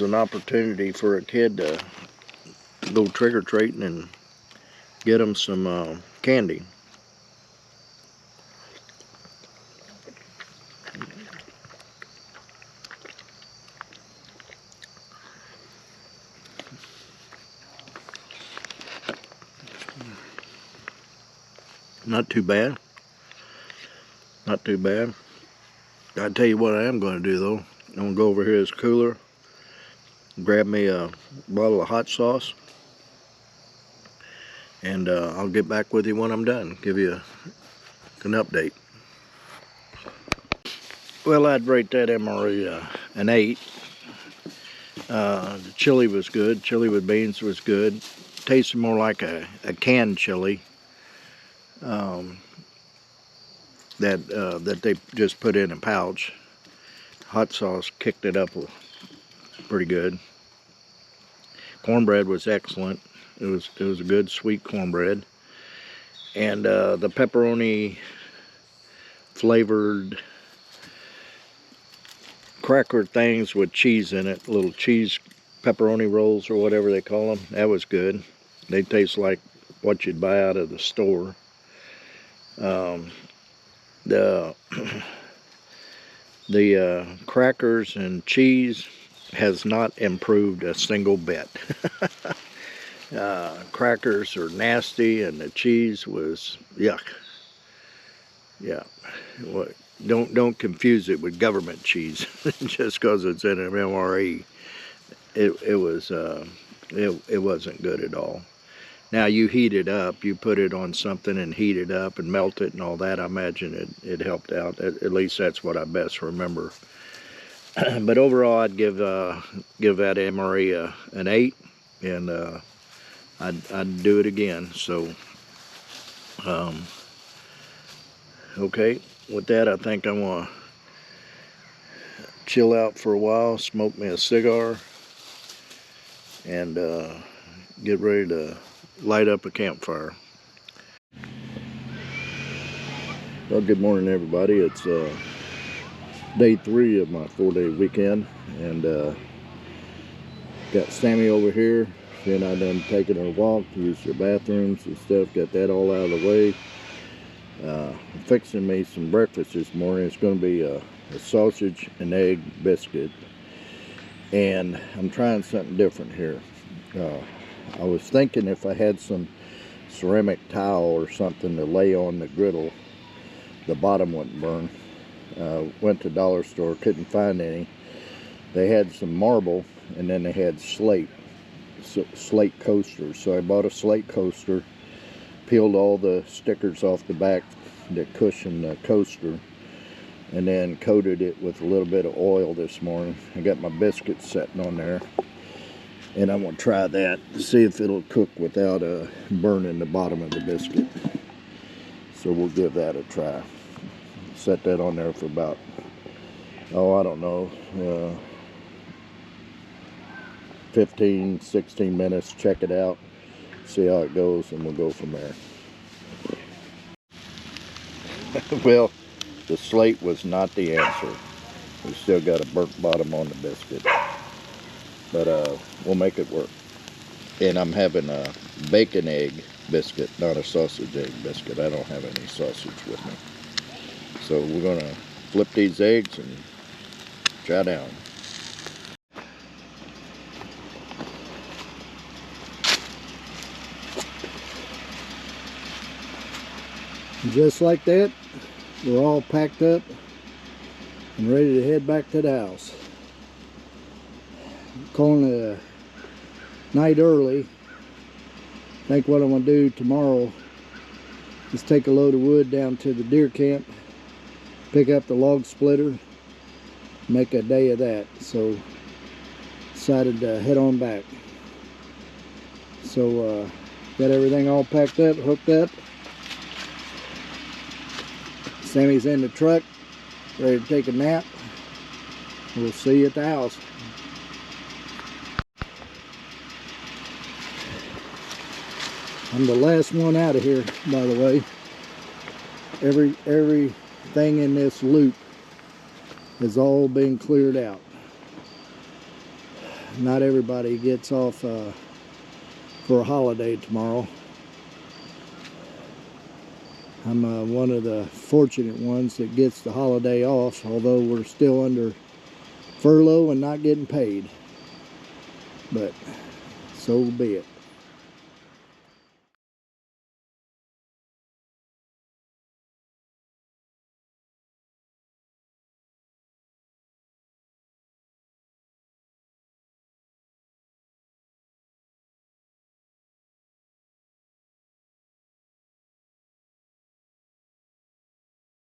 an opportunity for a kid to go trick-or-treating and get them some candy. Not too bad. Not too bad. I tell you what I am going to do though. I'm going to go over here to this cooler, grab me a bottle of hot sauce, and I'll get back with you when I'm done. Give you an update. Well, I'd rate that MRE an 8. The chili was good. Chili with beans was good. Tasted more like a canned chili. That they just put in a pouch. Hot sauce kicked it up pretty good. Cornbread was excellent. It was a good sweet cornbread, and the pepperoni flavored cracker things with cheese in it, little cheese pepperoni rolls or whatever they call them. That was good. They taste like what you'd buy out of the store. The crackers and cheese has not improved a single bit. Crackers are nasty, and the cheese was yuck. Yeah, don't confuse it with government cheese just because it's in an MRE. It wasn't good at all. Now you heat it up, you put it on something and heat it up and melt it and all that. I imagine it helped out. At least that's what I best remember. But overall, I'd give that MRE an 8, and I'd do it again. So, okay. With that, I think I'm gonna chill out for a while, smoke me a cigar, and get ready to light up a campfire. Well, good morning, everybody. It's day 3 of my 4-day weekend, and got Sammie over here. She and I done taken her walk, used her bathrooms and stuff, got that all out of the way. I'm fixing me some breakfast this morning. It's going to be a sausage and egg biscuit, and I'm trying something different here. I was thinking if I had some ceramic tile or something to lay on the griddle, the bottom wouldn't burn. Went to dollar store, couldn't find any. They had some marble, and then they had slate coasters. So I bought a slate coaster, peeled all the stickers off the back that cushion the coaster, and then coated it with a little bit of oil this morning. I got my biscuits sitting on there, and I'm going to try that to see if it'll cook without burning the bottom of the biscuit. So we'll give that a try. Set that on there for about, I don't know, 15, 16 minutes. Check it out, see how it goes, and we'll go from there. Well, the slate was not the answer. We still got a burnt bottom on the biscuit. But we'll make it work. And I'm having a bacon egg biscuit, not a sausage egg biscuit. I don't have any sausage with me. So we're going to flip these eggs and chow down. Just like that, we're all packed up and ready to head back to the house. Calling it a night early. I think what I'm going to do tomorrow is take a load of wood down to the deer camp, pick up the log splitter, make a day of that. So decided to head on back. So got everything all packed up, hooked up. Sammie's in the truck, ready to take a nap. We'll see you at the house. I'm the last one out of here, by the way. Everything in this loop has all been cleared out. Not everybody gets off for a holiday tomorrow. I'm one of the fortunate ones that gets the holiday off, although we're still under furlough and not getting paid. But so be it.